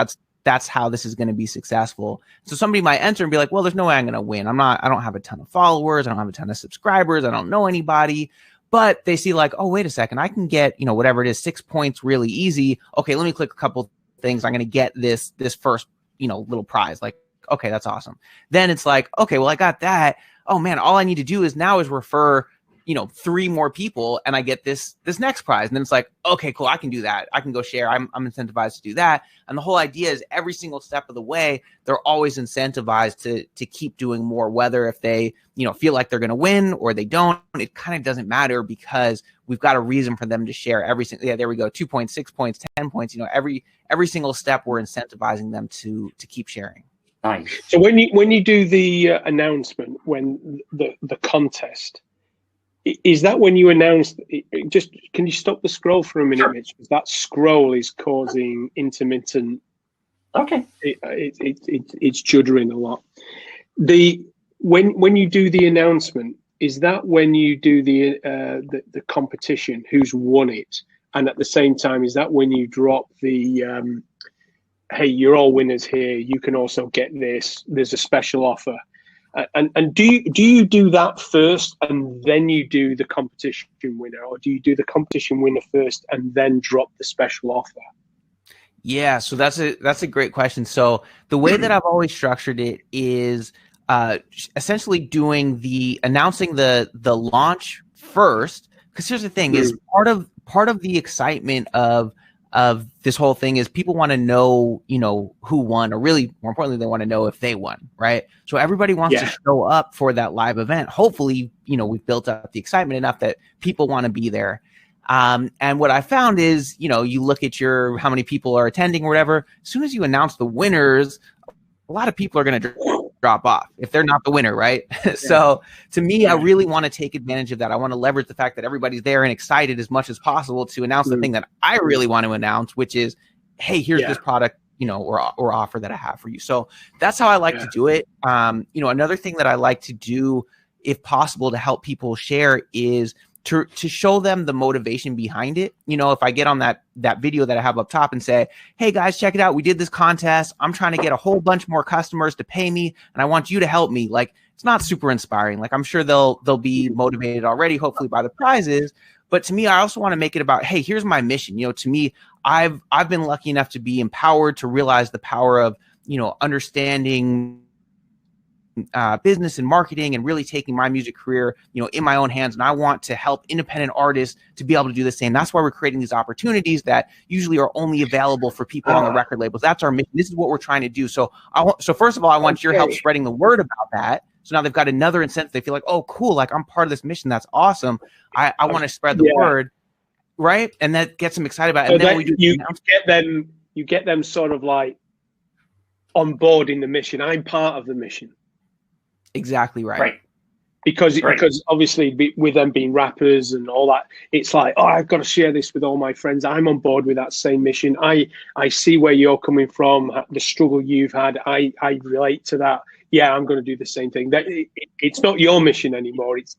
that's how this is going to be successful. So somebody might enter and be like, well, there's no way I'm going to win. I don't have a ton of followers. I don't have a ton of subscribers. I don't know anybody. But they see like, oh, wait a second, I can get, whatever it is, 6 points really easy. Okay, let me click a couple things. I'm going to get this first, little prize. Like, okay, that's awesome. Then it's like, okay, well, I got that. Oh man, all I need to do is refer, 3 more people and I get this next prize. And then it's like, okay, cool, I can do that. I can go share. I'm incentivized to do that. And the whole idea is every single step of the way, they're always incentivized to keep doing more, whether if they, feel like they're going to win or they don't. It kind of doesn't matter, because we've got a reason for them to share every single, there we go, 2 points, 6 points, 10 points, every single step we're incentivizing them to keep sharing. Nice. So when you do the announcement, when the contest, is that when you announce? Just can you stop the scroll for a minute, Sure. Mitch? Because that scroll is causing intermittent. Okay. It's juddering a lot. When you do the announcement, is that when you do the competition? Who's won it? And at the same time, is that when you drop the hey, you're all winners here. You can also get this. There's a special offer. And do you do that first and then you do the competition winner, or do you do the competition winner first and then drop the special offer? Yeah, so that's a great question. So the way that I've always structured it is essentially announcing the launch first. Because here's the thing: is part of the excitement of this whole thing is people want to know, who won, or really more importantly, they want to know if they won, right? So everybody wants to show up for that live event. Hopefully, we've built up the excitement enough that people want to be there. And what I found is, you look at how many people are attending or whatever. As soon as you announce the winners, a lot of people are going to drop off if they're not the winner, right? So to me, I really want to take advantage of that. I want to leverage the fact that everybody's there and excited as much as possible to announce the thing that I really want to announce, which is, hey, here's this product, or offer that I have for you. So that's how I like to do it. Another thing that I like to do, if possible, to help people share is to show them the motivation behind it. You know, if I get on that video that I have up top and say, hey guys, check it out, we did this contest, I'm trying to get a whole bunch more customers to pay me, and I want you to help me. Like, it's not super inspiring. Like, I'm sure they'll be motivated already, hopefully by the prizes. But to me, I also want to make it about, hey, here's my mission. You know, to me, I've been lucky enough to be empowered to realize the power of, you know, understanding business and marketing and really taking my music career, you know, in my own hands. And I want to help independent artists to be able to do the same. That's why we're creating these opportunities that usually are only available for people on the record labels. That's our mission. This is what we're trying to do. So first of all, I want your help spreading the word about that. So now they've got another incentive. They feel like, oh, cool. Like, I'm part of this mission. That's awesome. I want to spread the word. Right. And that gets them excited about it. And so then we do you get them sort of like on board in the mission. I'm part of the mission. Exactly right. Because obviously with them being rappers and all that, it's like, oh, I've got to share this with all my friends. I'm on board with that same mission. I see where you're coming from, the struggle you've had. I relate to that. Yeah, I'm going to do the same thing. It's not your mission anymore. It's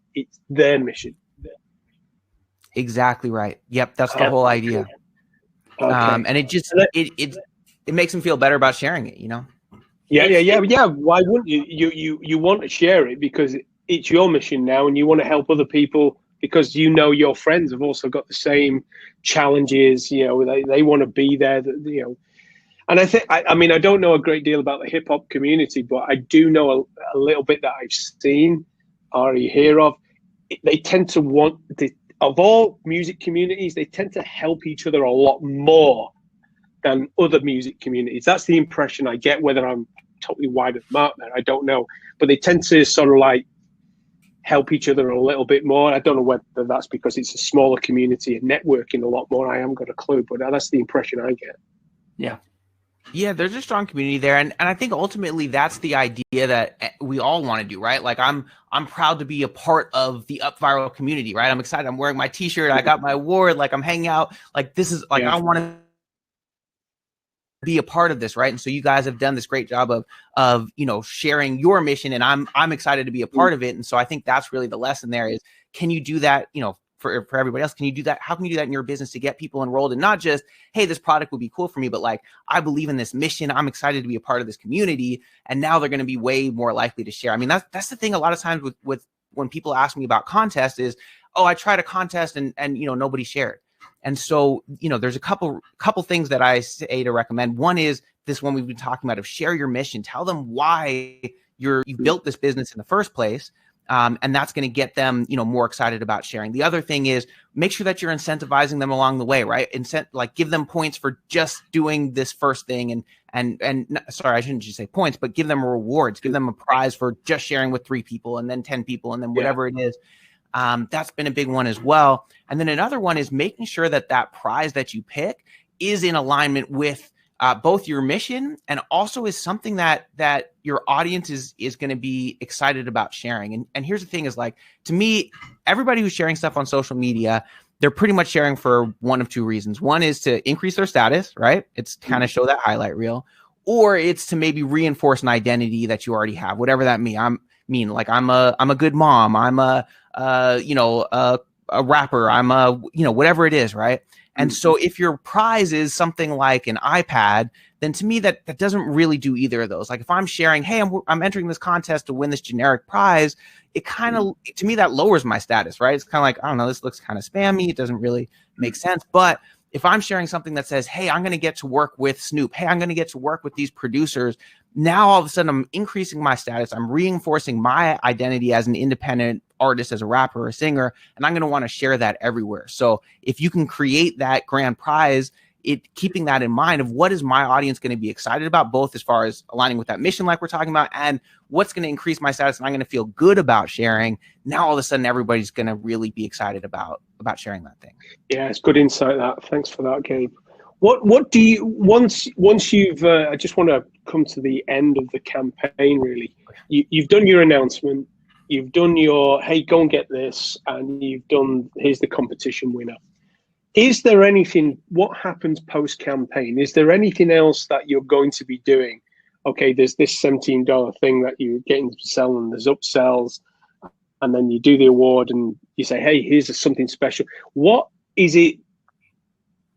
their mission. Exactly right. Yep, that's the whole idea. Okay. And it just it makes them feel better about sharing it, you know. Yeah. Why wouldn't you? You want to share it because it's your mission now, and you want to help other people because you know your friends have also got the same challenges. You know, they want to be there. You know, and I think I mean I don't know a great deal about the hip hop community, but I do know a little bit that I've seen or you hear of. They tend to want of all music communities, they tend to help each other a lot more than other music communities. That's the impression I get. Whether I'm totally wide of the mark there, I don't know. But they tend to sort of like help each other a little bit more. I don't know whether that's because it's a smaller community and networking a lot more. I haven't got a clue, but that's the impression I get. Yeah, there's a strong community there, and I think ultimately that's the idea that we all want to do, right? Like I'm proud to be a part of the UpViral community, right? I'm excited. I'm wearing my T-shirt. I got my award. Like, I'm hanging out. Like, this is like I want to be a part of this, right? And so you guys have done this great job of you know, sharing your mission, and I'm excited to be a part of it. And so I think that's really the lesson there is, can you do that, you know, for everybody else? Can you do that? How can you do that in your business to get people enrolled, and not just, hey, this product would be cool for me, but like, I believe in this mission. I'm excited to be a part of this community. And now they're going to be way more likely to share. I mean, that's the thing. A lot of times with when people ask me about contests is, oh, I tried a contest and you know, nobody shared. And so, you know, there's a couple things that I say to recommend. One is this one we've been talking about of share your mission. Tell them why you built this business in the first place. And that's going to get them, you know, more excited about sharing. The other thing is make sure that you're incentivizing them along the way, right? Like, give them points for just doing this first thing, and sorry, I shouldn't just say points, but give them rewards, give them a prize for just sharing with 3 people and then 10 people and then whatever it is. That's been a big one as well. And then another one is making sure that prize that you pick is in alignment with both your mission and also is something that your audience is going to be excited about sharing. And here's the thing is, like, to me, everybody who's sharing stuff on social media, they're pretty much sharing for one of 2 reasons. One is to increase their status, right? It's to kind of show that highlight reel, or it's to maybe reinforce an identity that you already have, whatever that mean. Like, I'm a good mom. I'm a rapper. I'm a, you know, whatever it is, right? And so if your prize is something like an iPad, then to me that doesn't really do either of those. Like, if I'm sharing, hey, I'm entering this contest to win this generic prize, it kind of, to me, that lowers my status, right? It's kind of like, I don't know, this looks kind of spammy. It doesn't really make sense. But if I'm sharing something that says, hey, I'm going to get to work with Snoop, hey, I'm going to get to work with these producers, now all of a sudden I'm increasing my status. I'm reinforcing my identity as an independent artist, as a rapper or a singer, and I'm going to want to share that everywhere. So if you can create that grand prize, keeping that in mind of what is my audience going to be excited about, both as far as aligning with that mission like we're talking about, and what's going to increase my status and I'm going to feel good about sharing, now all of a sudden everybody's going to really be excited about sharing that thing. Yeah, it's good insight. Thanks for that, Gabe. What do you, once you've I just want to come to the end of the campaign, really. You've done your announcement, you've done your, hey, go and get this, and you've done, here's the competition winner. Is there anything, what happens post-campaign? Is there anything else that you're going to be doing? Okay, there's this $17 thing that you're getting to sell, and there's upsells, and then you do the award and you say, hey, here's something special. What is it?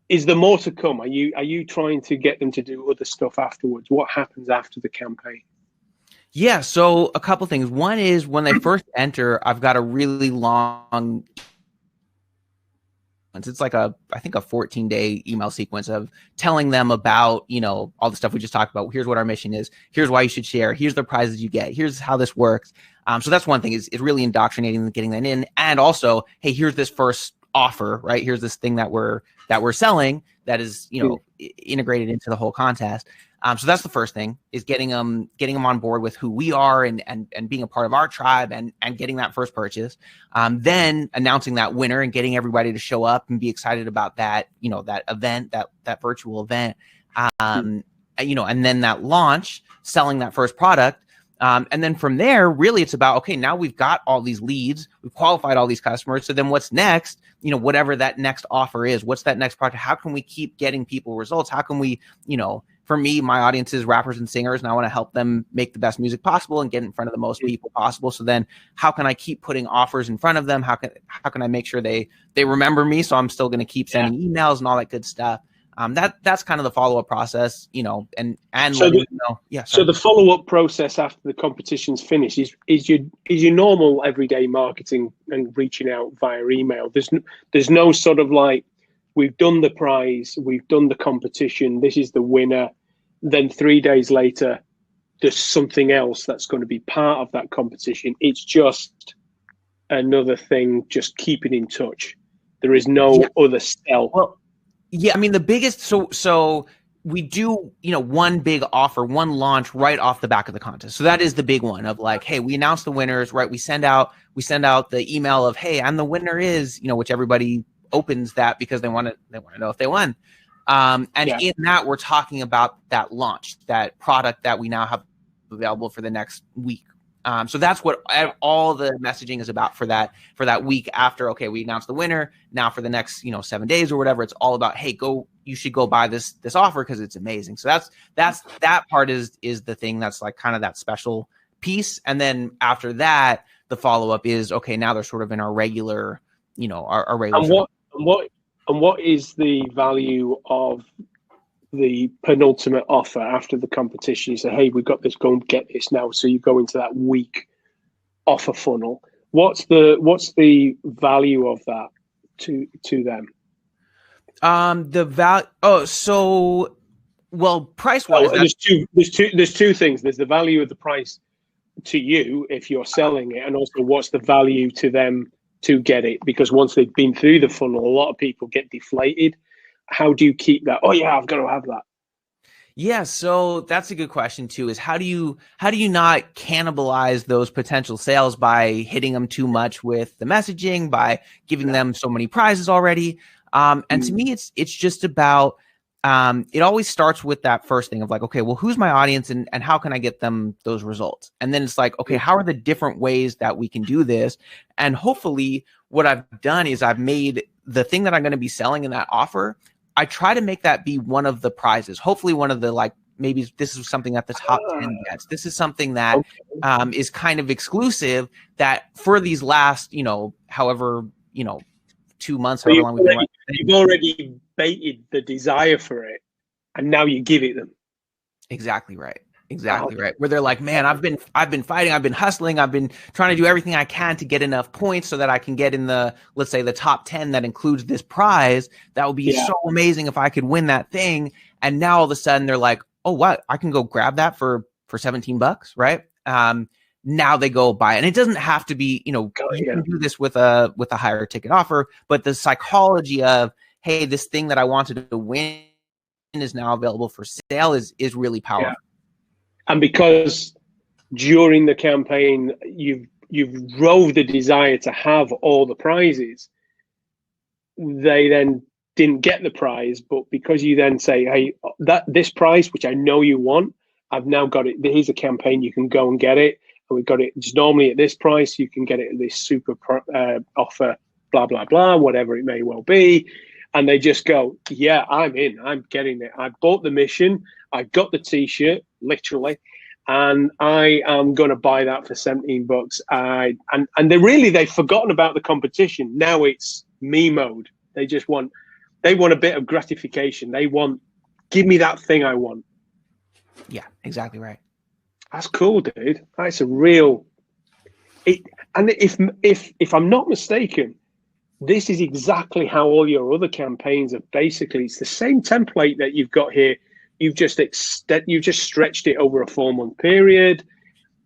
Is there more to come? Are you trying to get them to do other stuff afterwards? What happens after the campaign? Yeah, so a couple things. One is when they first enter, I've got a really long, it's like I think a 14-day email sequence of telling them about, all the stuff we just talked about. Here's what our mission is. Here's why you should share. Here's the prizes you get. Here's how this works. So that's one thing is really indoctrinating and getting that in. And also, hey, here's this first offer, right? Here's this thing that we're selling that is, integrated into the whole contest. So that's the first thing is getting them on board with who we are and being a part of our tribe and getting that first purchase. Then announcing that winner and getting everybody to show up and be excited about that, that event, that virtual event. And then that launch, selling that first product. And then from there, really it's about, okay, now we've got all these leads, we've qualified all these customers. So then what's next, whatever that next offer is, what's that next product? How can we keep getting people results? How can we, for me, my audience is rappers and singers, and I want to help them make the best music possible and get in front of the most people possible. So then how can I keep putting offers in front of them? How can I make sure they remember me? So I'm still going to keep sending emails and all that good stuff. That's kind of the follow-up process, and so letting them know. Yeah. Sorry. So the follow-up process after the competition's finished is your normal everyday marketing and reaching out via email. There's no sort of like, we've done the prize, we've done the competition, this is the winner. Then 3 days later, there's something else that's going to be part of that competition. It's just another thing, just keeping in touch. There is no other sell. Well, yeah, I mean, the biggest, so we do, one big offer, one launch right off the back of the contest. So that is the big one of like, hey, we announced the winners, right? We send out the email of, hey, and the winner is, which everybody opens that because they want to know if they won. In that, we're talking about that launch, that product that we now have available for the next week. So that's what all the messaging is about for that week after. Okay, we announced the winner. Now for the next 7 days or whatever, it's all about, hey, you should go buy this offer because it's amazing. So that part is the thing that's like kind of that special piece. And then after that, the follow up is, okay, now they're sort of in our regular, our regular. And what is the value of the penultimate offer after the competition? You say, hey, we've got this, go and get this now. So you go into that week offer funnel. What's the value of that to them? The value. Oh, so price wise, there's two things. There's the value of the price to you if you're selling it, and also what's the value to them to get it, because once they've been through the funnel, a lot of people get deflated. How do you keep that? Oh yeah, I've got to have that. Yeah, so that's a good question too, is how do you not cannibalize those potential sales by hitting them too much with the messaging, by giving them so many prizes already? And to me, it's just about, it always starts with that first thing of like, okay, well, who's my audience and how can I get them those results? And then it's like, okay, how are the different ways that we can do this? And hopefully what I've done is I've made the thing that I'm going to be selling in that offer, I try to make that be one of the prizes. Hopefully one of the, like, maybe this is something that the top 10 gets. This is something that is kind of exclusive that for these last, however, 2 months, however long we've been. You've already baited the desire for it, and now you give it them. Exactly right. Right. Where they're like, man, I've been fighting, I've been hustling, I've been trying to do everything I can to get enough points so that I can get in the, let's say, the top 10 that includes this prize. That would be so amazing if I could win that thing. And now all of a sudden they're like, oh, what? I can go grab that for $17, right? Now they go buy it. And it doesn't have to be, you can do this with a higher ticket offer, but the psychology of, hey, this thing that I wanted to win is now available for sale is really powerful. Yeah. And because during the campaign, you've drove the desire to have all the prizes, they then didn't get the prize. But because you then say, hey, this prize, which I know you want, I've now got it. Here's a campaign, you can go and get it. And we've got it. It's normally at this price. You can get it at this super offer, blah, blah, blah, whatever it may well be. And they just go, yeah, I'm in. I'm getting it. I bought the mission. I got the T-shirt, literally, and I am going to buy that for $17. And they've forgotten about the competition. Now it's me mode. They want a bit of gratification. Give me that thing I want. Yeah, exactly right. That's cool, dude. That's a real. And if I'm not mistaken, this is exactly how all your other campaigns are. Basically, it's the same template that you've got here. You've just stretched it over a 4-month period,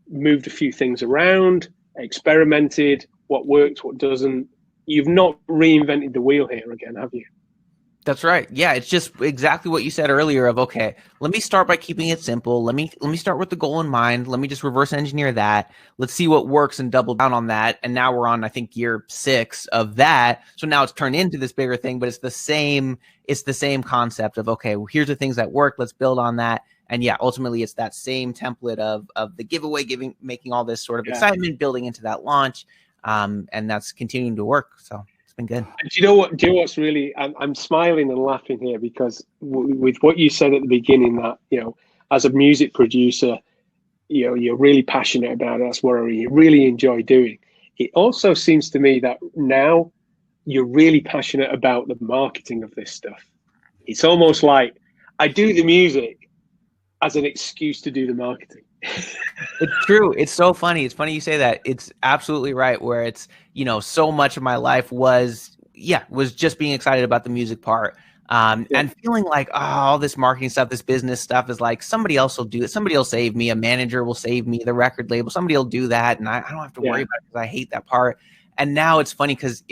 moved a few things around, experimented what works, what doesn't. You've not reinvented the wheel here again, have you? That's right. Yeah, it's just exactly what you said earlier of, okay, let me start by keeping it simple. Let me start with the goal in mind. Let me just reverse engineer that. Let's see what works and double down on that. And now we're on, I think, year 6 of that. So now it's turned into this bigger thing, but it's the same concept of, okay, well, here's the things that work. Let's build on that. And yeah, ultimately it's that same template of the giveaway, making all this sort of excitement, building into that launch. And that's continuing to work. So been good. Do you know what's really? I'm smiling and laughing here because with what you said at the beginning, that as a music producer, you're really passionate about it. That's what you really enjoy doing. It also seems to me that now you're really passionate about the marketing of this stuff. It's almost like I do the music as an excuse to do the marketing. It's true. It's so funny. It's funny you say that. It's absolutely right. Where it's, so much of my life was just being excited about the music part. And feeling like, all this marketing stuff, this business stuff is like, somebody else will do it. Somebody will save me. A manager will save me, the record label, somebody will do that. And I don't have to worry about it because I hate that part. And now it's funny because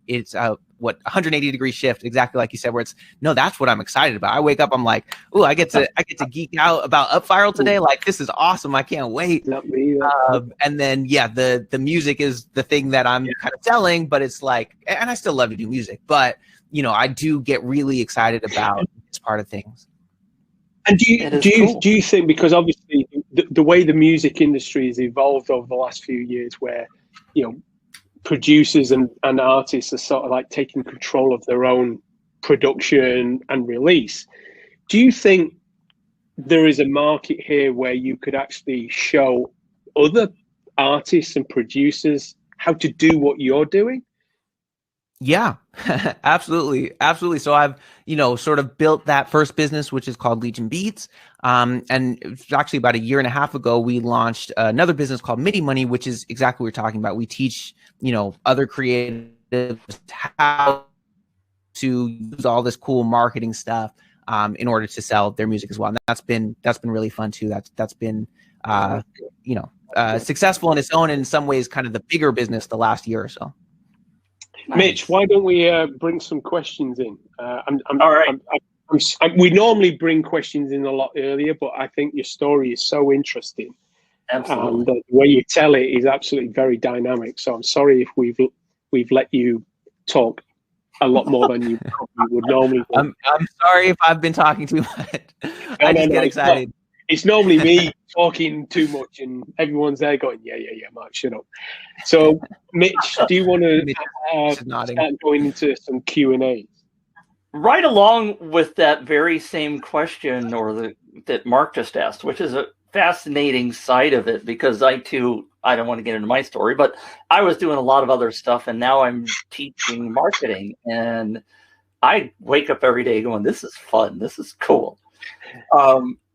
it's 180 degree shift, exactly like you said, where it's, no, that's what I'm excited about. I wake up, I'm like, ooh, I get to geek out about UpViral today. Like, this is awesome. I can't wait. And then, the music is the thing that I'm kind of selling, but it's like, and I still love to do music, but I do get really excited about this part of things. And do you think, because obviously the way the music industry has evolved over the last few years, where producers and artists are sort of like taking control of their own production and release, do you think there is a market here where you could actually show other artists and producers how to do what you're doing? Yeah, absolutely. So I've, sort of built that first business, which is called Legion Beats. And it's actually about 1.5 years ago, we launched another business called MIDI Money, which is exactly what we're talking about. We teach, other creatives how to use all this cool marketing stuff in order to sell their music as well. And that's been really fun too. That's been, successful in its own, and in some ways, kind of the bigger business the last year or so. Nice. Mitch, why don't we bring some questions in? All right. We normally bring questions in a lot earlier, but I think your story is so interesting. Absolutely. And the way you tell it is absolutely very dynamic. So I'm sorry if we've let you talk a lot more than you probably would normally do. I'm sorry if I've been talking too much. I just get excited. It's normally me talking too much and everyone's there going, yeah, Mark, shut up. So, Mitch, do you want to start going into some Q&A? Right along with that very same question that Mark just asked, which is a fascinating side of it, because I don't want to get into my story, but I was doing a lot of other stuff, and now I'm teaching marketing, and I wake up every day going, this is fun. This is cool.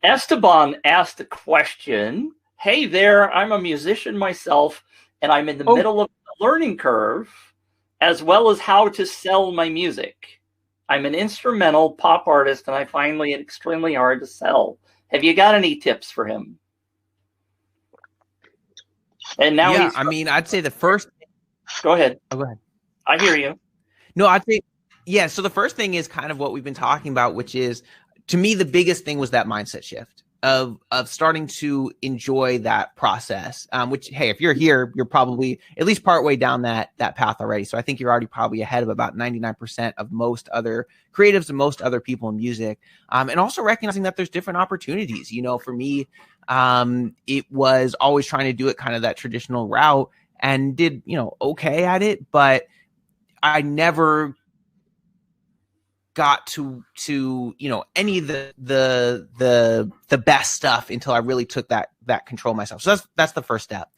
Esteban asked a question. Hey there, I'm a musician myself, and I'm in the middle of the learning curve, as well as how to sell my music. I'm an instrumental pop artist, and I find it extremely hard to sell. Have you got any tips for him? And now I'd say the first. Go ahead. Oh, go ahead. I hear you. No, I'd say, so the first thing is kind of what we've been talking about, which is, to me, the biggest thing was that mindset shift of starting to enjoy that process, which, hey, if you're here, you're probably at least partway down that path already. So I think you're already probably ahead of about 99% of most other creatives and most other people in music. And also recognizing that there's different opportunities. For me, it was always trying to do it kind of that traditional route, and did, okay at it, but I never got to any of the best stuff until I really took that control myself. So that's the first step.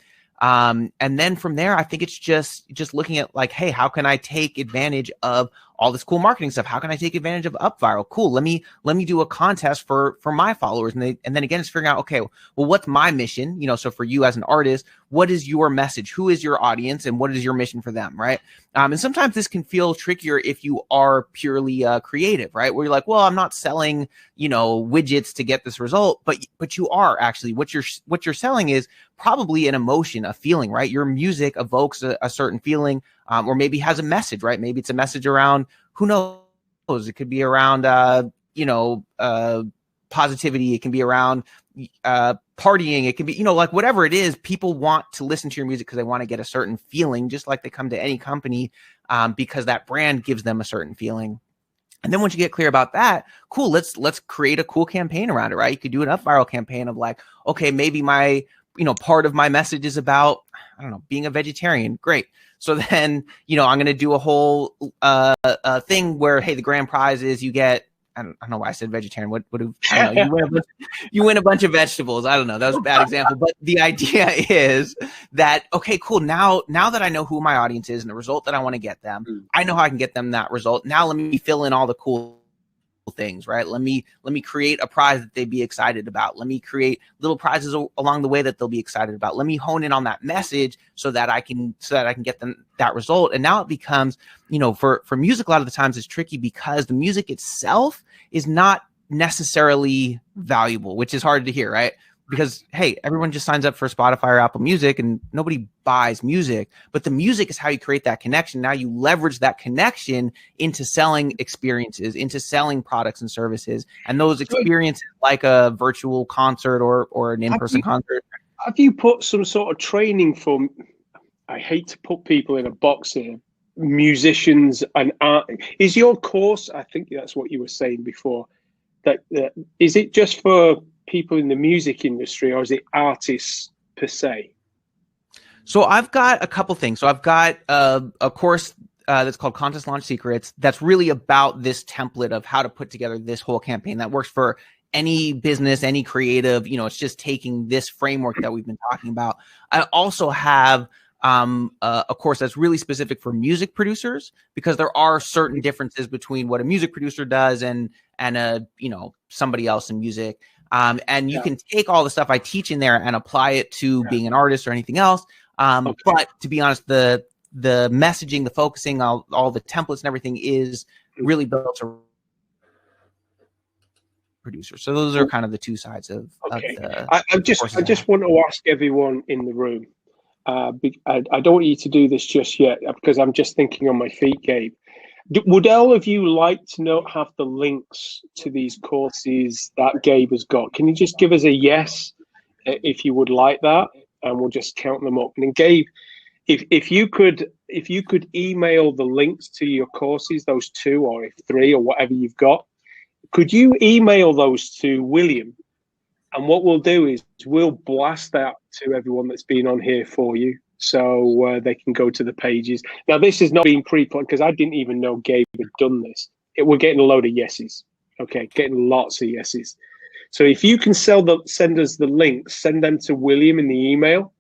And then from there, I think it's just looking at like, hey, how can I take advantage of all this cool marketing stuff? How can I take advantage of UpViral? Cool. Let me do a contest for my followers. And then again, it's figuring out, okay, well, what's my mission? So for you as an artist, what is your message? Who is your audience and what is your mission for them? Right. And sometimes this can feel trickier if you are purely creative, right? Where you're like, well, I'm not selling, widgets to get this result, but you are actually what you're selling is probably an emotion, a feeling, right? Your music evokes a certain feeling, or maybe has a message, right? Maybe it's a message around, who knows? It could be around, positivity. It can be around partying. It can be, like whatever it is, people want to listen to your music because they want to get a certain feeling, just like they come to any company because that brand gives them a certain feeling. And then once you get clear about that, cool, let's create a cool campaign around it, right? You could do an UpViral campaign of like, okay, maybe my, part of my message is about, I don't know, being a vegetarian. Great. So then, I'm going to do a whole thing where, hey, the grand prize is you get, I don't know why I said vegetarian. What would have, you win a bunch of vegetables. I don't know. That was a bad example. But the idea is that, okay, cool. Now that I know who my audience is and the result that I want to get them, I know how I can get them that result. Now let me fill in all the cool things, right? Let me create a prize that they'd be excited about. Let me create little prizes along the way that they'll be excited about. Let me hone in on that message so that I can get them that result. And now it becomes, for music, a lot of the times it's tricky because the music itself is not necessarily valuable, which is hard to hear, right? Because, hey, everyone just signs up for Spotify or Apple Music and nobody buys music, but the music is how you create that connection. Now you leverage that connection into selling experiences, into selling products and services. And those experiences, like a virtual concert or an in-person concert. Have you put some sort of training for, I hate to put people in a box here, musicians and art? Is your course, I think that's what you were saying before, that is it just for people in the music industry or is it artists per se? So I've got a couple things. So I've got a course that's called Contest Launch Secrets. That's really about this template of how to put together this whole campaign that works for any business, any creative. It's just taking this framework that we've been talking about. I also have a course that's really specific for music producers because there are certain differences between what a music producer does and somebody else in music. And you can take all the stuff I teach in there and apply it to being an artist or anything else. But to be honest, the messaging, the focusing, all the templates and everything is really built to producer. So those are kind of the two sides of the I just want to ask everyone in the room. I don't want you to do this just yet because I'm just thinking on my feet, Gabe. Would all of you like to have the links to these courses that Gabe has got? Can you just give us a yes if you would like that, and we'll just count them up. And then Gabe, if you could email the links to your courses, those 2 or 3 or whatever you've got, could you email those to William? And what we'll do is we'll blast that to everyone that's been on here for you, so they can go to the pages. Now, this has not been pre-planned because I didn't even know Gabe had done this. We're getting a load of yeses. Okay, getting lots of yeses. So if you can send us the links, send them to William in the email,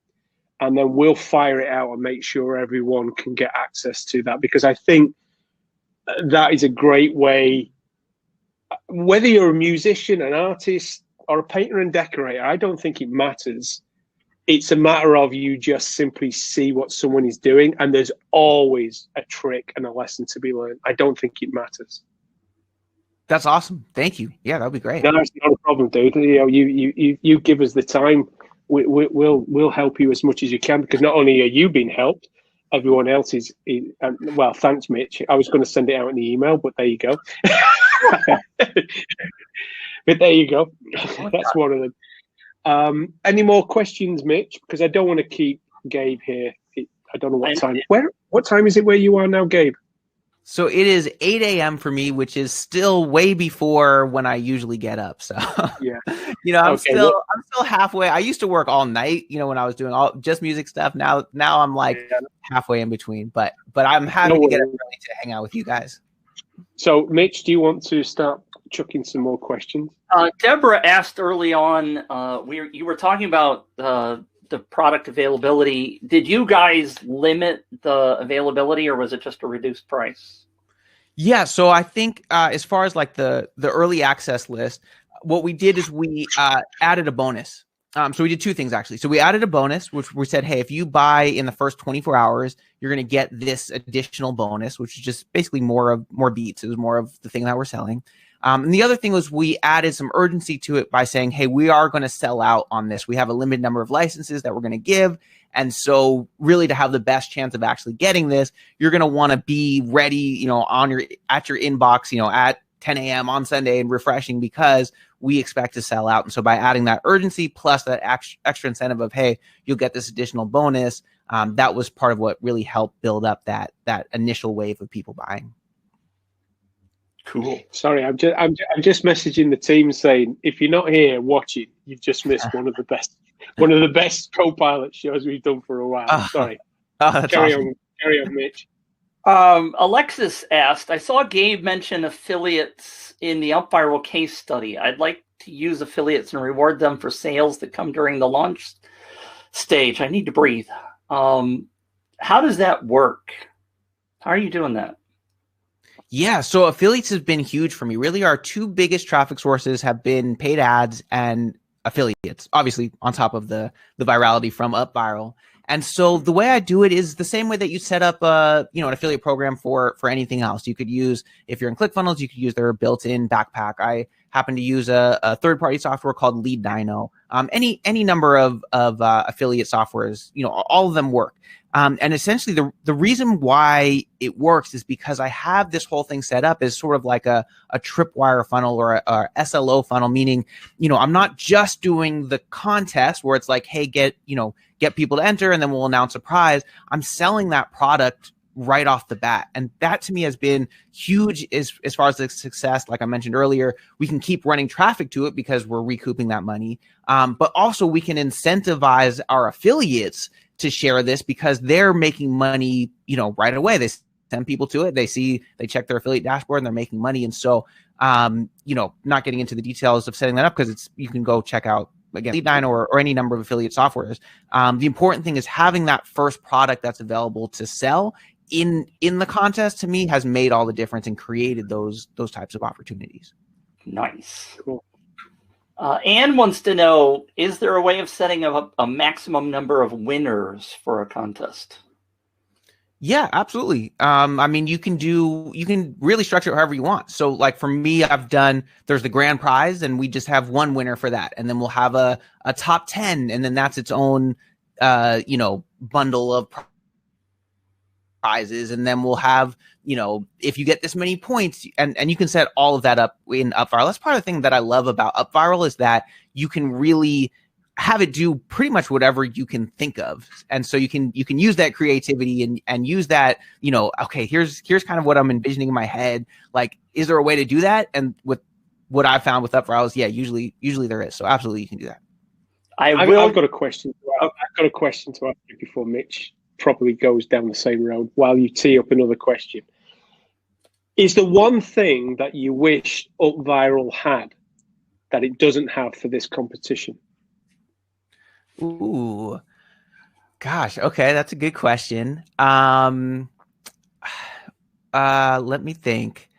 and then we'll fire it out and make sure everyone can get access to that, because I think that is a great way, whether you're a musician, an artist, or a painter and decorator, I don't think it matters. It's a matter of you just simply see what someone is doing, and there's always a trick and a lesson to be learned. I don't think it matters. That's awesome. Thank you. Yeah, that'd be great. No, it's not a problem, dude. You give us the time. We'll help you as much as you can, because not only are you being helped, everyone else is. Well, thanks, Mitch. I was going to send it out in the email, but there you go. But there you go. That's one of them. Any more questions, Mitch? Because I don't want to keep Gabe here. I don't know what time. What time is it where you are now, Gabe? So it is 8 a.m. for me, which is still way before when I usually get up. So yeah, I'm still halfway. I used to work all night, when I was doing just music stuff. Now I'm like halfway in between. But I'm happy to get up early to hang out with you guys. So, Mitch, do you want to start chucking some more questions? Deborah asked early on, you were talking about the product availability. Did you guys limit the availability, or was it just a reduced price? Yeah, so I think as far as like the early access list, what we did is we added a bonus. So we did two things actually. So we added a bonus, which we said, hey, if you buy in the first 24 hours, you're going to get this additional bonus, which is just basically more beats. It was more of the thing that we're selling. And the other thing was we added some urgency to it by saying, hey, we are going to sell out on this. We have a limited number of licenses that we're going to give. And so really to have the best chance of actually getting this, you're going to want to be ready, at your inbox, at 10 a.m. on Sunday and refreshing, because we expect to sell out. And so by adding that urgency plus that extra incentive of, hey, you'll get this additional bonus, that was part of what really helped build up that initial wave of people buying. Cool. Sorry, I'm just messaging the team saying, if you're not here watching, you've just missed one of the best co-pilot shows we've done for a while. Sorry. Carry on, Mitch. Alexis asked, I saw Gabe mention affiliates in the UpViral case study. I'd like to use affiliates and reward them for sales that come during the launch stage. I need to breathe. How does that work? How are you doing that? Yeah, so affiliates has been huge for me. Really, our two biggest traffic sources have been paid ads and affiliates, obviously on top of the virality from UpViral. And so the way I do it is the same way that you set up an affiliate program for anything else. You could use, if you're in ClickFunnels, you could use their built-in backpack. I happen to use a third-party software called Lead Dino. Any number of affiliate softwares, all of them work. And essentially the reason why it works is because I have this whole thing set up as sort of like a tripwire funnel or a SLO funnel, meaning, I'm not just doing the contest where it's like, hey, get people to enter and then we'll announce a prize. I'm selling that product right off the bat. And that to me has been huge as far as the success. Like I mentioned earlier, we can keep running traffic to it because we're recouping that money. But also we can incentivize our affiliates to share this because they're making money, right away. They send people to it. They check their affiliate dashboard and they're making money. And so, not getting into the details of setting that up because you can go check out, again, Lead Dino or any number of affiliate softwares. The important thing is having that first product that's available to sell in the contest, to me, has made all the difference and created those types of opportunities. Nice. Cool. Anne wants to know, is there a way of setting up a maximum number of winners for a contest? Yeah, absolutely. You can really structure it however you want. So like for me, there's the grand prize and we just have one winner for that. And then we'll have a top 10 and then that's its own, bundle of prizes. And then we'll have, if you get this many points and you can set all of that up in UpViral. That's part of the thing that I love about UpViral is that you can really have it do pretty much whatever you can think of. And so you can use that creativity and use that, okay, here's kind of what I'm envisioning in my head. Like, is there a way to do that? And with what I found with UpViral is, yeah, usually there is. So absolutely you can do that. I've got a question. I've got a question to ask you before Mitch probably goes down the same road while you tee up another question. Is there one thing that you wish UpViral had that it doesn't have for this competition? Ooh, gosh. Okay. That's a good question. Let me think.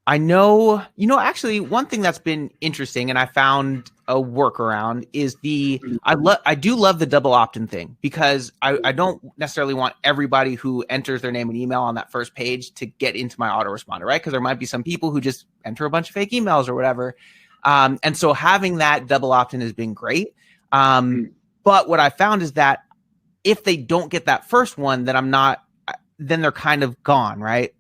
I know, actually one thing that's been interesting and I found a workaround is I do love the double opt-in thing because I don't necessarily want everybody who enters their name and email on that first page to get into my autoresponder, right? Because there might be some people who just enter a bunch of fake emails or whatever. And so having that double opt-in has been great. But what I found is that if they don't get that first one, then they're kind of gone, right?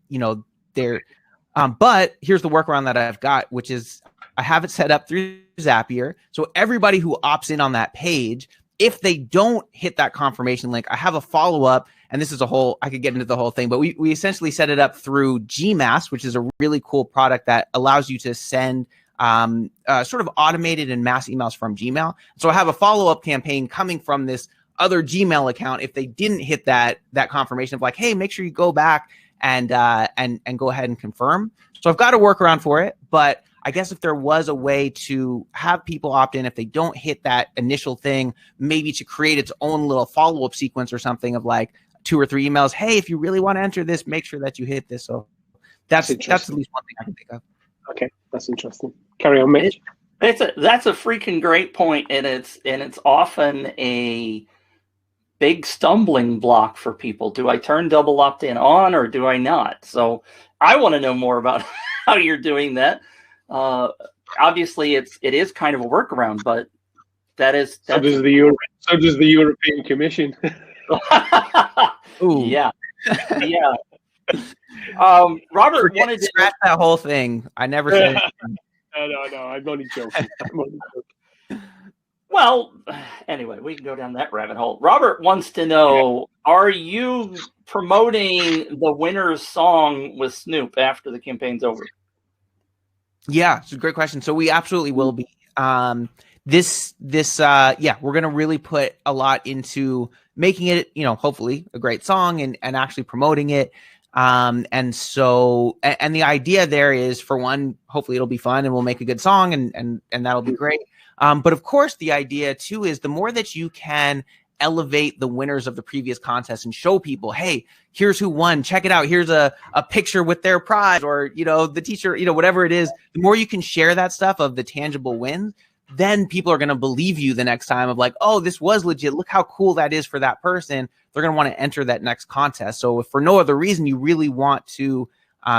But here's the workaround that I've got, which is I have it set up through Zapier. So everybody who opts in on that page, if they don't hit that confirmation link, I have a follow-up. And this is I could get into the whole thing, but we essentially set it up through GMass, which is a really cool product that allows you to send sort of automated and mass emails from Gmail. So I have a follow-up campaign coming from this other Gmail account if they didn't hit that confirmation of like, hey, make sure you go back and go ahead and confirm. So I've got a workaround for it, but I guess if there was a way to have people opt in, if they don't hit that initial thing, maybe to create its own little follow-up sequence or something of like 2 or 3 emails. Hey, if you really want to enter this, make sure that you hit this. So that's at least one thing I can think of. Okay, that's interesting. Carry on, Mitch. That's a freaking great point, and it's often a big stumbling block for people. Do I turn double opt-in on or do I not? So I want to know more about how you're doing that. Obviously, it is kind of a workaround, but so does the European Commission. Ooh. Yeah. Robert wanted to scratch that whole thing. I never said anything. No, I'm only joking. Well, anyway, we can go down that rabbit hole. Robert wants to know, are you promoting the winner's song with Snoop after the campaign's over? Yeah, it's a great question. So we absolutely will be. We're going to really put a lot into making it, hopefully a great song and actually promoting it. And the idea there is, for one, hopefully it'll be fun and we'll make a good song and that'll be great. But of course, the idea too is the more that you can elevate the winners of the previous contest and show people, hey, here's who won. Check it out. Here's a picture with their prize, or, the teacher, whatever it is. The more you can share that stuff of the tangible wins, then people are going to believe you the next time of like, oh, this was legit. Look how cool that is for that person. They're going to want to enter that next contest. So if for no other reason, you really want to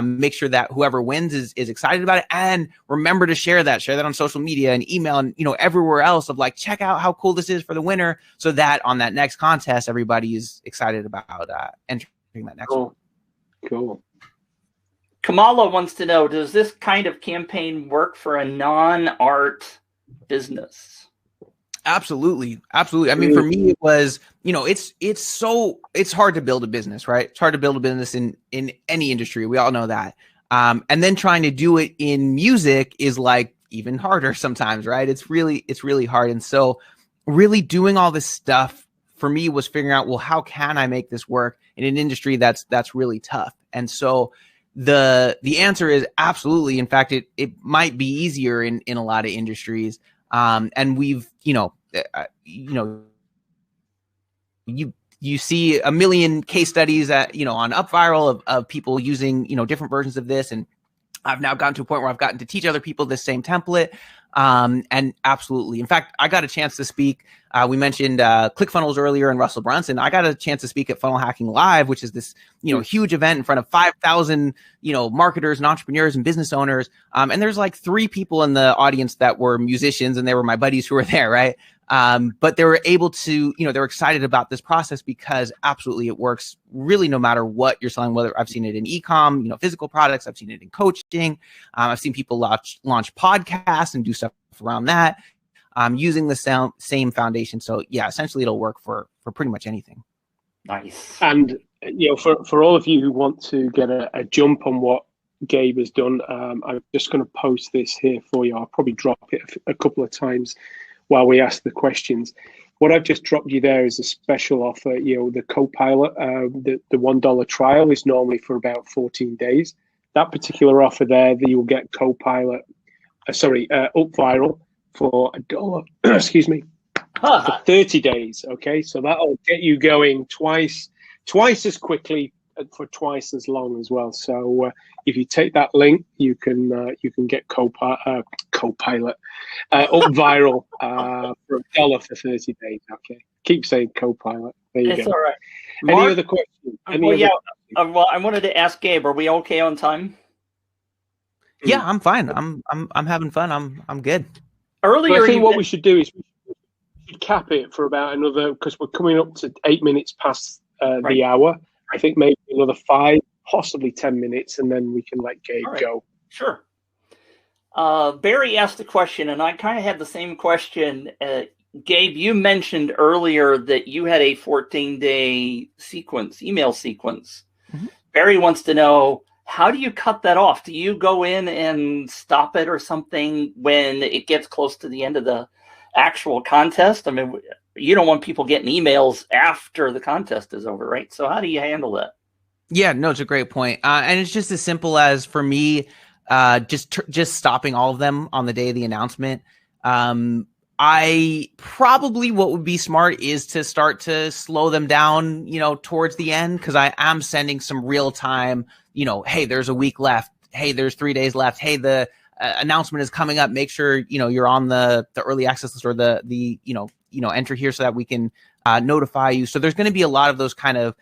make sure that whoever wins is excited about it, and remember to share that on social media and email and, everywhere else of like, check out how cool this is for the winner, so that on that next contest, everybody is excited about entering that next one. Cool. Kamala wants to know, does this kind of campaign work for a non-art business? Absolutely. I mean, for me, it was, it's hard to build a business, right? It's hard to build a business in any industry. We all know that. And then trying to do it in music is like even harder sometimes, right? It's really hard. And so really doing all this stuff for me was figuring out, well, how can I make this work in an industry that's really tough? And so the answer is absolutely. In fact, it might be easier in a lot of industries. And we've, you see a million case studies that, on UpViral of people using, different versions of this. And I've now gotten to a point where I've gotten to teach other people this same template. And absolutely. In fact, I got a chance to speak. We mentioned ClickFunnels earlier and Russell Brunson. I got a chance to speak at Funnel Hacking Live, which is this, huge event in front of 5,000, marketers and entrepreneurs and business owners. And there's like 3 people in the audience that were musicians, and they were my buddies who were there, right? But they were able to, they were excited about this process because absolutely it works really no matter what you're selling, whether I've seen it in e-com, physical products, I've seen it in coaching. I've seen people launch podcasts and do stuff around that, using the same foundation. So yeah, essentially it'll work for pretty much anything. Nice. And, for all of you who want to get a jump on what Gabe has done, I'm just going to post this here for you. I'll probably drop it a couple of times while we ask the questions. What I've just dropped you there is a special offer. The Copilot, the $1 trial is normally for about 14 days. That particular offer there, that you'll get Copilot, UpViral for $1, excuse me, for 30 days. Okay, so that'll get you going twice as quickly for twice as long as well. So if you take that link, you can get Copilot UpViral for $1 for 30 days. Okay, keep saying Copilot. There you go. All right. Any other questions? Well, I wanted to ask Gabe, are we okay on time? Yeah, I'm fine. I'm having fun. I'm good. Earlier, well, I think what we should do is we should cap it for about another, because we're coming up to 8 minutes past the hour. I think maybe another 5, possibly 10 minutes, and then we can let Gabe go. Sure. Barry asked a question, and I kind of had the same question. Gabe, you mentioned earlier that you had a 14-day email sequence. Mm-hmm. Barry wants to know, how do you cut that off? Do you go in and stop it or something when it gets close to the end of the actual contest? I mean, you don't want people getting emails after the contest is over, right? So how do you handle that? Yeah, no, it's a great point. And it's just as simple as, for me, just stopping all of them on the day of the announcement. I probably, what would be smart is to start to slow them down, towards the end, because I am sending some real time, hey, there's a week left. Hey, there's 3 days left. Hey, the announcement is coming up. Make sure, you're on the early access list, or the enter here so that we can notify you. So there's going to be a lot of those kind of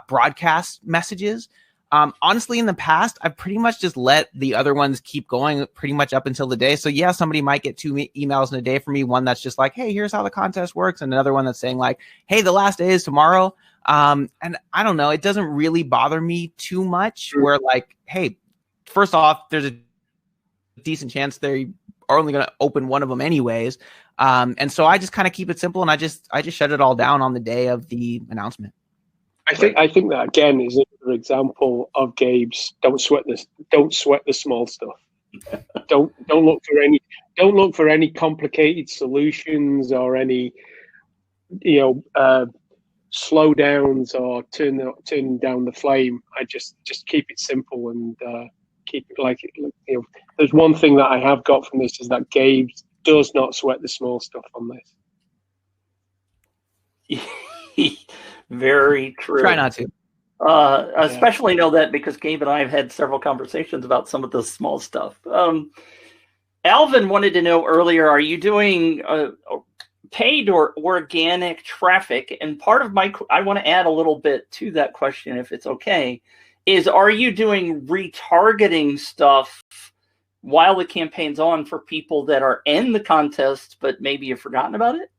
broadcast messages. Honestly, in the past, I've pretty much just let the other ones keep going pretty much up until the day. So yeah, somebody might get 2 emails in a day from me. One that's just like, hey, here's how the contest works. And another one that's saying like, hey, the last day is tomorrow. And I don't know, it doesn't really bother me too much, where like, hey, first off, there's a decent chance they are only going to open one of them anyways. And so I just kind of keep it simple, and I just shut it all down on the day of the announcement. I think that again is another example of Gabe's don't sweat the small stuff. don't look for any complicated solutions or any slowdowns or turning down the flame. I just keep it simple and keep it like it. There's one thing that I have got from this is that Gabe does not sweat the small stuff on this. Very true. Try not to. Especially know that because Gabe and I have had several conversations about some of the small stuff. Alvin wanted to know earlier, are you doing paid or organic traffic? And part of I want to add a little bit to that question, if it's okay, is are you doing retargeting stuff while the campaign's on for people that are in the contest, but maybe you've forgotten about it?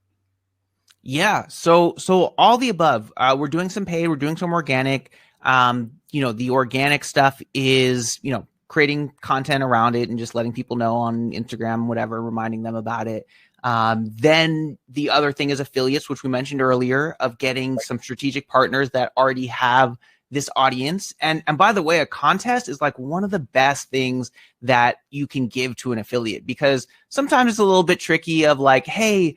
Yeah. So all the above. We're doing some paid, we're doing some organic. The organic stuff is, creating content around it and just letting people know on Instagram, whatever, reminding them about it. Then the other thing is affiliates, which we mentioned earlier, of getting some strategic partners that already have this audience. And by the way, a contest is like one of the best things that you can give to an affiliate, because sometimes it's a little bit tricky of like, hey,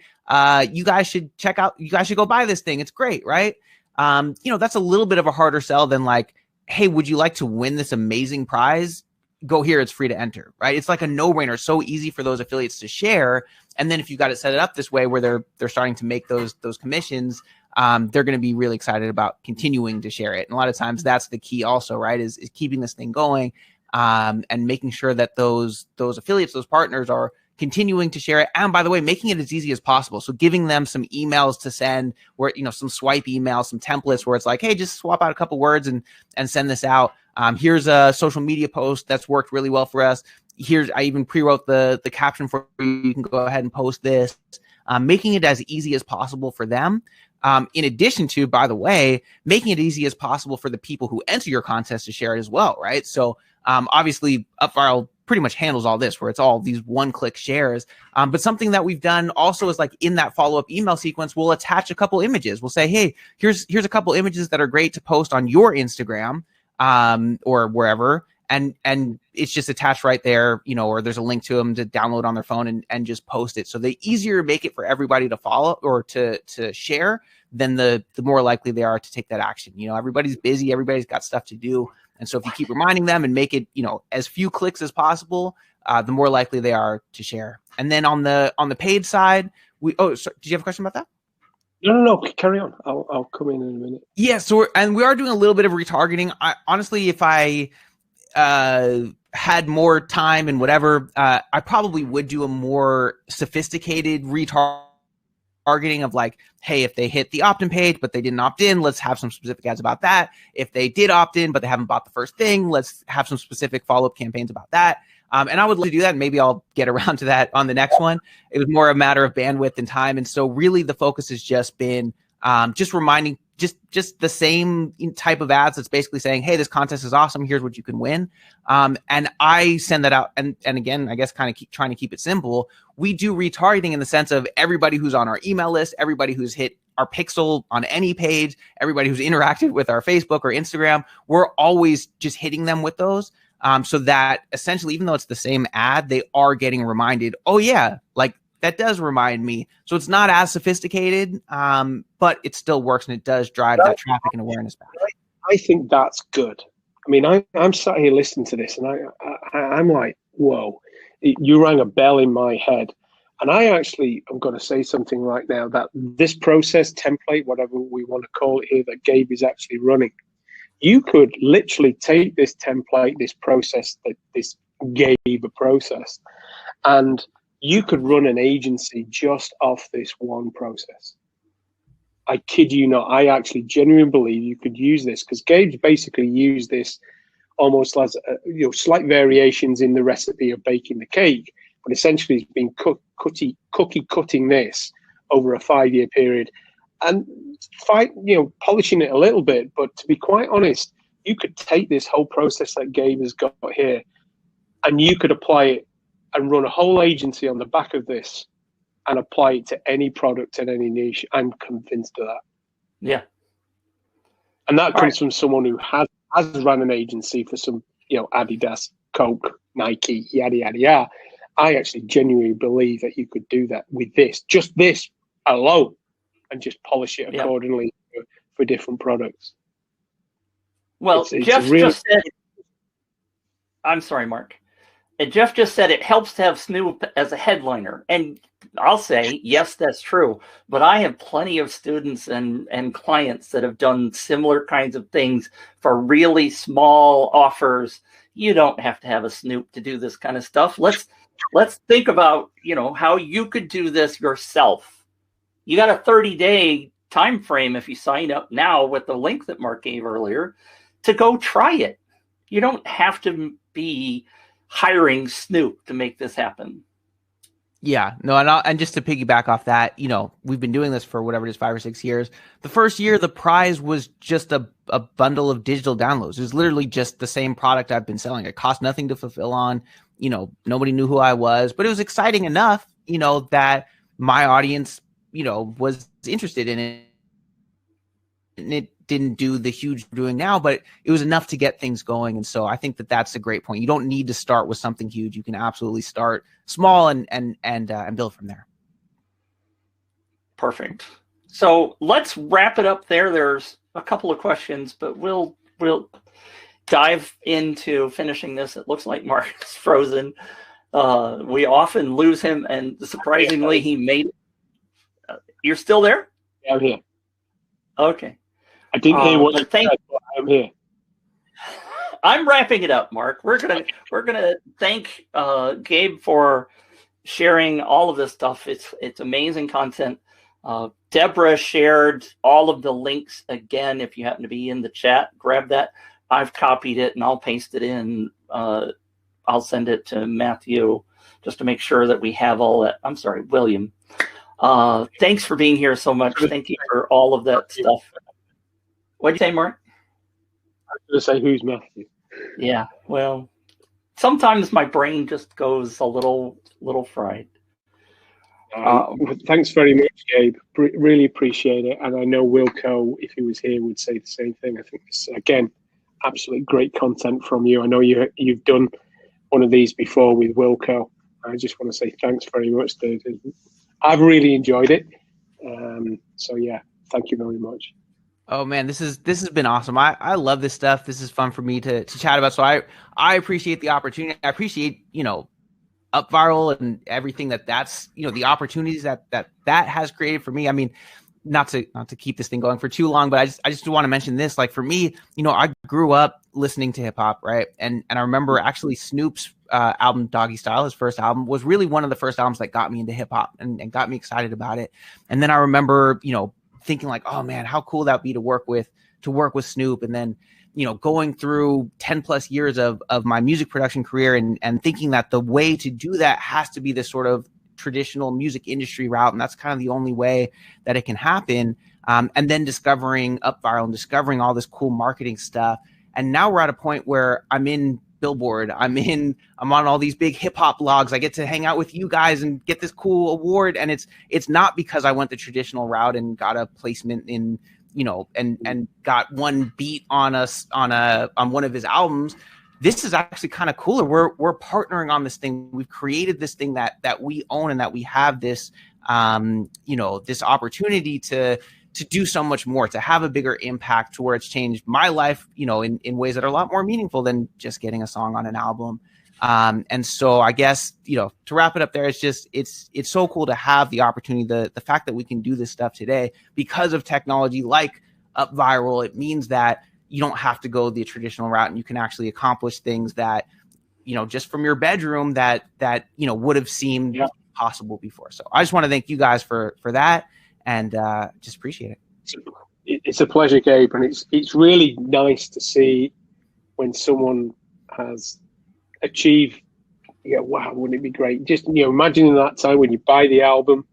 you guys should go buy this thing. It's great, right? That's a little bit of a harder sell than like, hey, would you like to win this amazing prize? Go here, it's free to enter, right? It's like a no-brainer, so easy for those affiliates to share. And then if you got it set up this way where they're starting to make those commissions, they're going to be really excited about continuing to share it. And a lot of times that's the key also, right? Is keeping this thing going, and making sure that those affiliates, those partners are continuing to share it. And by the way, making it as easy as possible. So giving them some emails to send, where, some swipe emails, some templates where it's like, hey, just swap out a couple words and send this out. Here's a social media post that's worked really well for us. I even pre-wrote the caption for you. You can go ahead and post this, making it as easy as possible for them. In addition to, by the way, making it easy as possible for the people who enter your contest to share it as well, right? So obviously UpViral pretty much handles all this, where it's all these one-click shares. But something that we've done also is like in that follow-up email sequence, we'll attach a couple images. We'll say, hey, here's a couple images that are great to post on your Instagram or wherever. And it's just attached right there, or there's a link to them to download on their phone and just post it. So the easier make it for everybody to follow or to share, then the more likely they are to take that action. Everybody's busy, everybody's got stuff to do. And so if you keep reminding them and make it, as few clicks as possible, the more likely they are to share. And then on the paid side, did you have a question about that? No, carry on. I'll come in a minute. Yeah, so we are doing a little bit of retargeting. Honestly, if I had more time and whatever, I probably would do a more sophisticated retargeting of like, hey, if they hit the opt-in page but they didn't opt in, let's have some specific ads about that. If they did opt in but they haven't bought the first thing, let's have some specific follow-up campaigns about that. And I would love to do that, and maybe I'll get around to that on the next one. It was more a matter of bandwidth and time, and so really the focus has just been just reminding, just the same type of ads that's basically saying, hey, this contest is awesome, here's what you can win. And I send that out, and again, I guess kind of trying to keep it simple. We do retargeting in the sense of everybody who's on our email list, everybody who's hit our pixel on any page, everybody who's interacted with our Facebook or Instagram, we're always just hitting them with those. So that essentially, even though it's the same ad, they are getting reminded, oh yeah, like that does remind me. So it's not as sophisticated, but it still works, and it does drive that traffic and awareness back. I think that's good. I mean, I'm sat here listening to this, and I'm like, whoa, you rang a bell in my head. And I actually am going to say something right now, that this process template, whatever we want to call it here, that Gabe is actually running, you could literally take this template, this process, that this Gabe process, and you could run an agency just off this one process. I kid you not. I actually genuinely believe you could use this, because Gabe's basically used this almost as slight variations in the recipe of baking the cake, but essentially he's been cookie cutting this over a 5-year period and polishing it a little bit. But to be quite honest, you could take this whole process that Gabe has got here, and you could apply it and run a whole agency on the back of this and apply it to any product and any niche. I'm convinced of that. Yeah. And that comes from someone who has run an agency for some, Adidas, Coke, Nike, yada, yada, yada. I actually genuinely believe that you could do that with this, just this alone, and just polish it accordingly for different products. Well, Jeff just said, I'm sorry, Mark. And Jeff just said it helps to have Snoop as a headliner. And I'll say, yes, that's true. But I have plenty of students and clients that have done similar kinds of things for really small offers. You don't have to have a Snoop to do this kind of stuff. Let's think about, how you could do this yourself. You got a 30-day time frame if you sign up now with the link that Mark gave earlier to go try it. You don't have to be hiring Snoop to make this happen. Yeah, no, and just to piggyback off that, we've been doing this for whatever it is, 5 or 6 years. The first year, the prize was just a bundle of digital downloads. It was literally just the same product I've been selling. It cost nothing to fulfill on. Nobody knew who I was, but it was exciting enough, that my audience, was interested in it. And it didn't do the huge doing now, but it was enough to get things going. And so I think that that's a great point. You don't need to start with something huge. You can absolutely start small and build from there. Perfect. So let's wrap it up there. There's a couple of questions, but we'll dive into finishing this. It looks like Mark is frozen. We often lose him, and surprisingly, he made it. You're still there? Yeah, I'm here. Okay. I didn't hear what you said, but I'm here. I'm wrapping it up, Mark. We're gonna thank Gabe for sharing all of this stuff. It's amazing content. Deborah shared all of the links again. If you happen to be in the chat, grab that. I've copied it and I'll paste it in. I'll send it to Matthew just to make sure that we have all that. I'm sorry, William. Thanks for being here so much. Thank you for all of that stuff. What'd you say, Mark? I was going to say, who's Matthew? Yeah, well, sometimes my brain just goes a little fried. Thanks very much, Gabe. Really appreciate it. And I know Wilco, if he was here, would say the same thing. I think it's, again, absolutely great content from you. I know you've done one of these before with Wilco. I just want to say thanks very much. I've really enjoyed it. So yeah, thank you very much. Oh man, this has been awesome. I love this stuff. This is fun for me to chat about. So I appreciate the opportunity. I appreciate, UpViral and everything that's, the opportunities that has created for me. I mean, not to keep this thing going for too long, but I just want to mention this. Like for me, I grew up listening to hip hop, right? And I remember actually Snoop's album Doggy Style, his first album, was really one of the first albums that got me into hip hop and got me excited about it. And then I remember, thinking like, oh man, how cool that would be to work with Snoop. And then, going through 10 plus years of my music production career and thinking that the way to do that has to be this sort of traditional music industry route. And that's kind of the only way that it can happen. And then discovering UpViral and discovering all this cool marketing stuff. And now we're at a point where I'm in Billboard. I'm on all these big hip hop blogs. I get to hang out with you guys and get this cool award. And it's not because I went the traditional route and got a placement in, and got one beat on one of his albums. This is actually kind of cooler. We're partnering on this thing. We've created this thing that we own and that we have this, this opportunity to to do so much more, to have a bigger impact to where it's changed my life, you know, in ways that are a lot more meaningful than just getting a song on an album. And so I guess, you know, to wrap it up there, it's so cool to have the opportunity, the fact that we can do this stuff today because of technology like UpViral. It means that you don't have to go the traditional route, and you can actually accomplish things that, you know, just from your bedroom that, you know, would have seemed possible before. So I just want to thank you guys for that, and just appreciate it. It's a pleasure, Gabe. And it's really nice to see when someone has achieved, you know, wow, wouldn't it be great? Just, you know, imagining that time when you buy the album.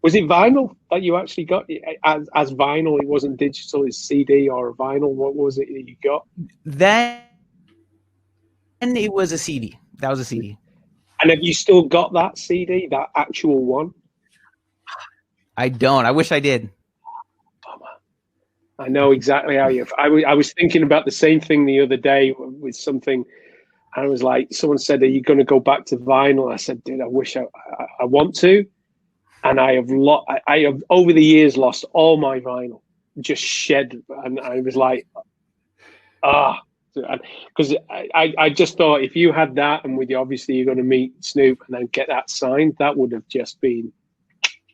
Was it vinyl that you actually got as vinyl? It wasn't digital, it's CD or a vinyl. What was it that you got? Then it was a CD. That was a CD. And have you still got that CD, that actual one? I don't. I wish I did. I know exactly how you. I was thinking about the same thing the other day with something. I was like, someone said, "Are you going to go back to vinyl?" I said, "Dude, I wish I want to." And I have over the years lost all my vinyl, just shed. And I was like, because I just thought if you had that, and with you, obviously you're going to meet Snoop and then get that signed, that would have just been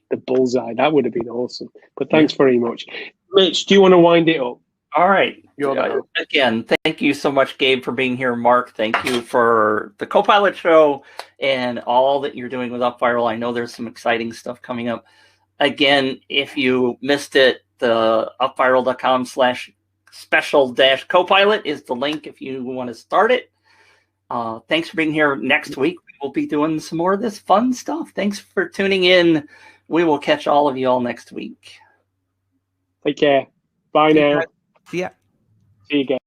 the bullseye. That would have been awesome. But thanks very much. Mitch, do you want to wind it up? All right. Again, thank you so much, Gabe, for being here. Mark, thank you for the Copilot show and all that you're doing with UpViral. I know there's some exciting stuff coming up. Again, if you missed it, the upviral.com/special-copilot is the link if you want to start it. Thanks for being here. Next week, we'll be doing some more of this fun stuff. Thanks for tuning in. We will catch all of you all next week. Take care. Bye now. See ya. See you guys.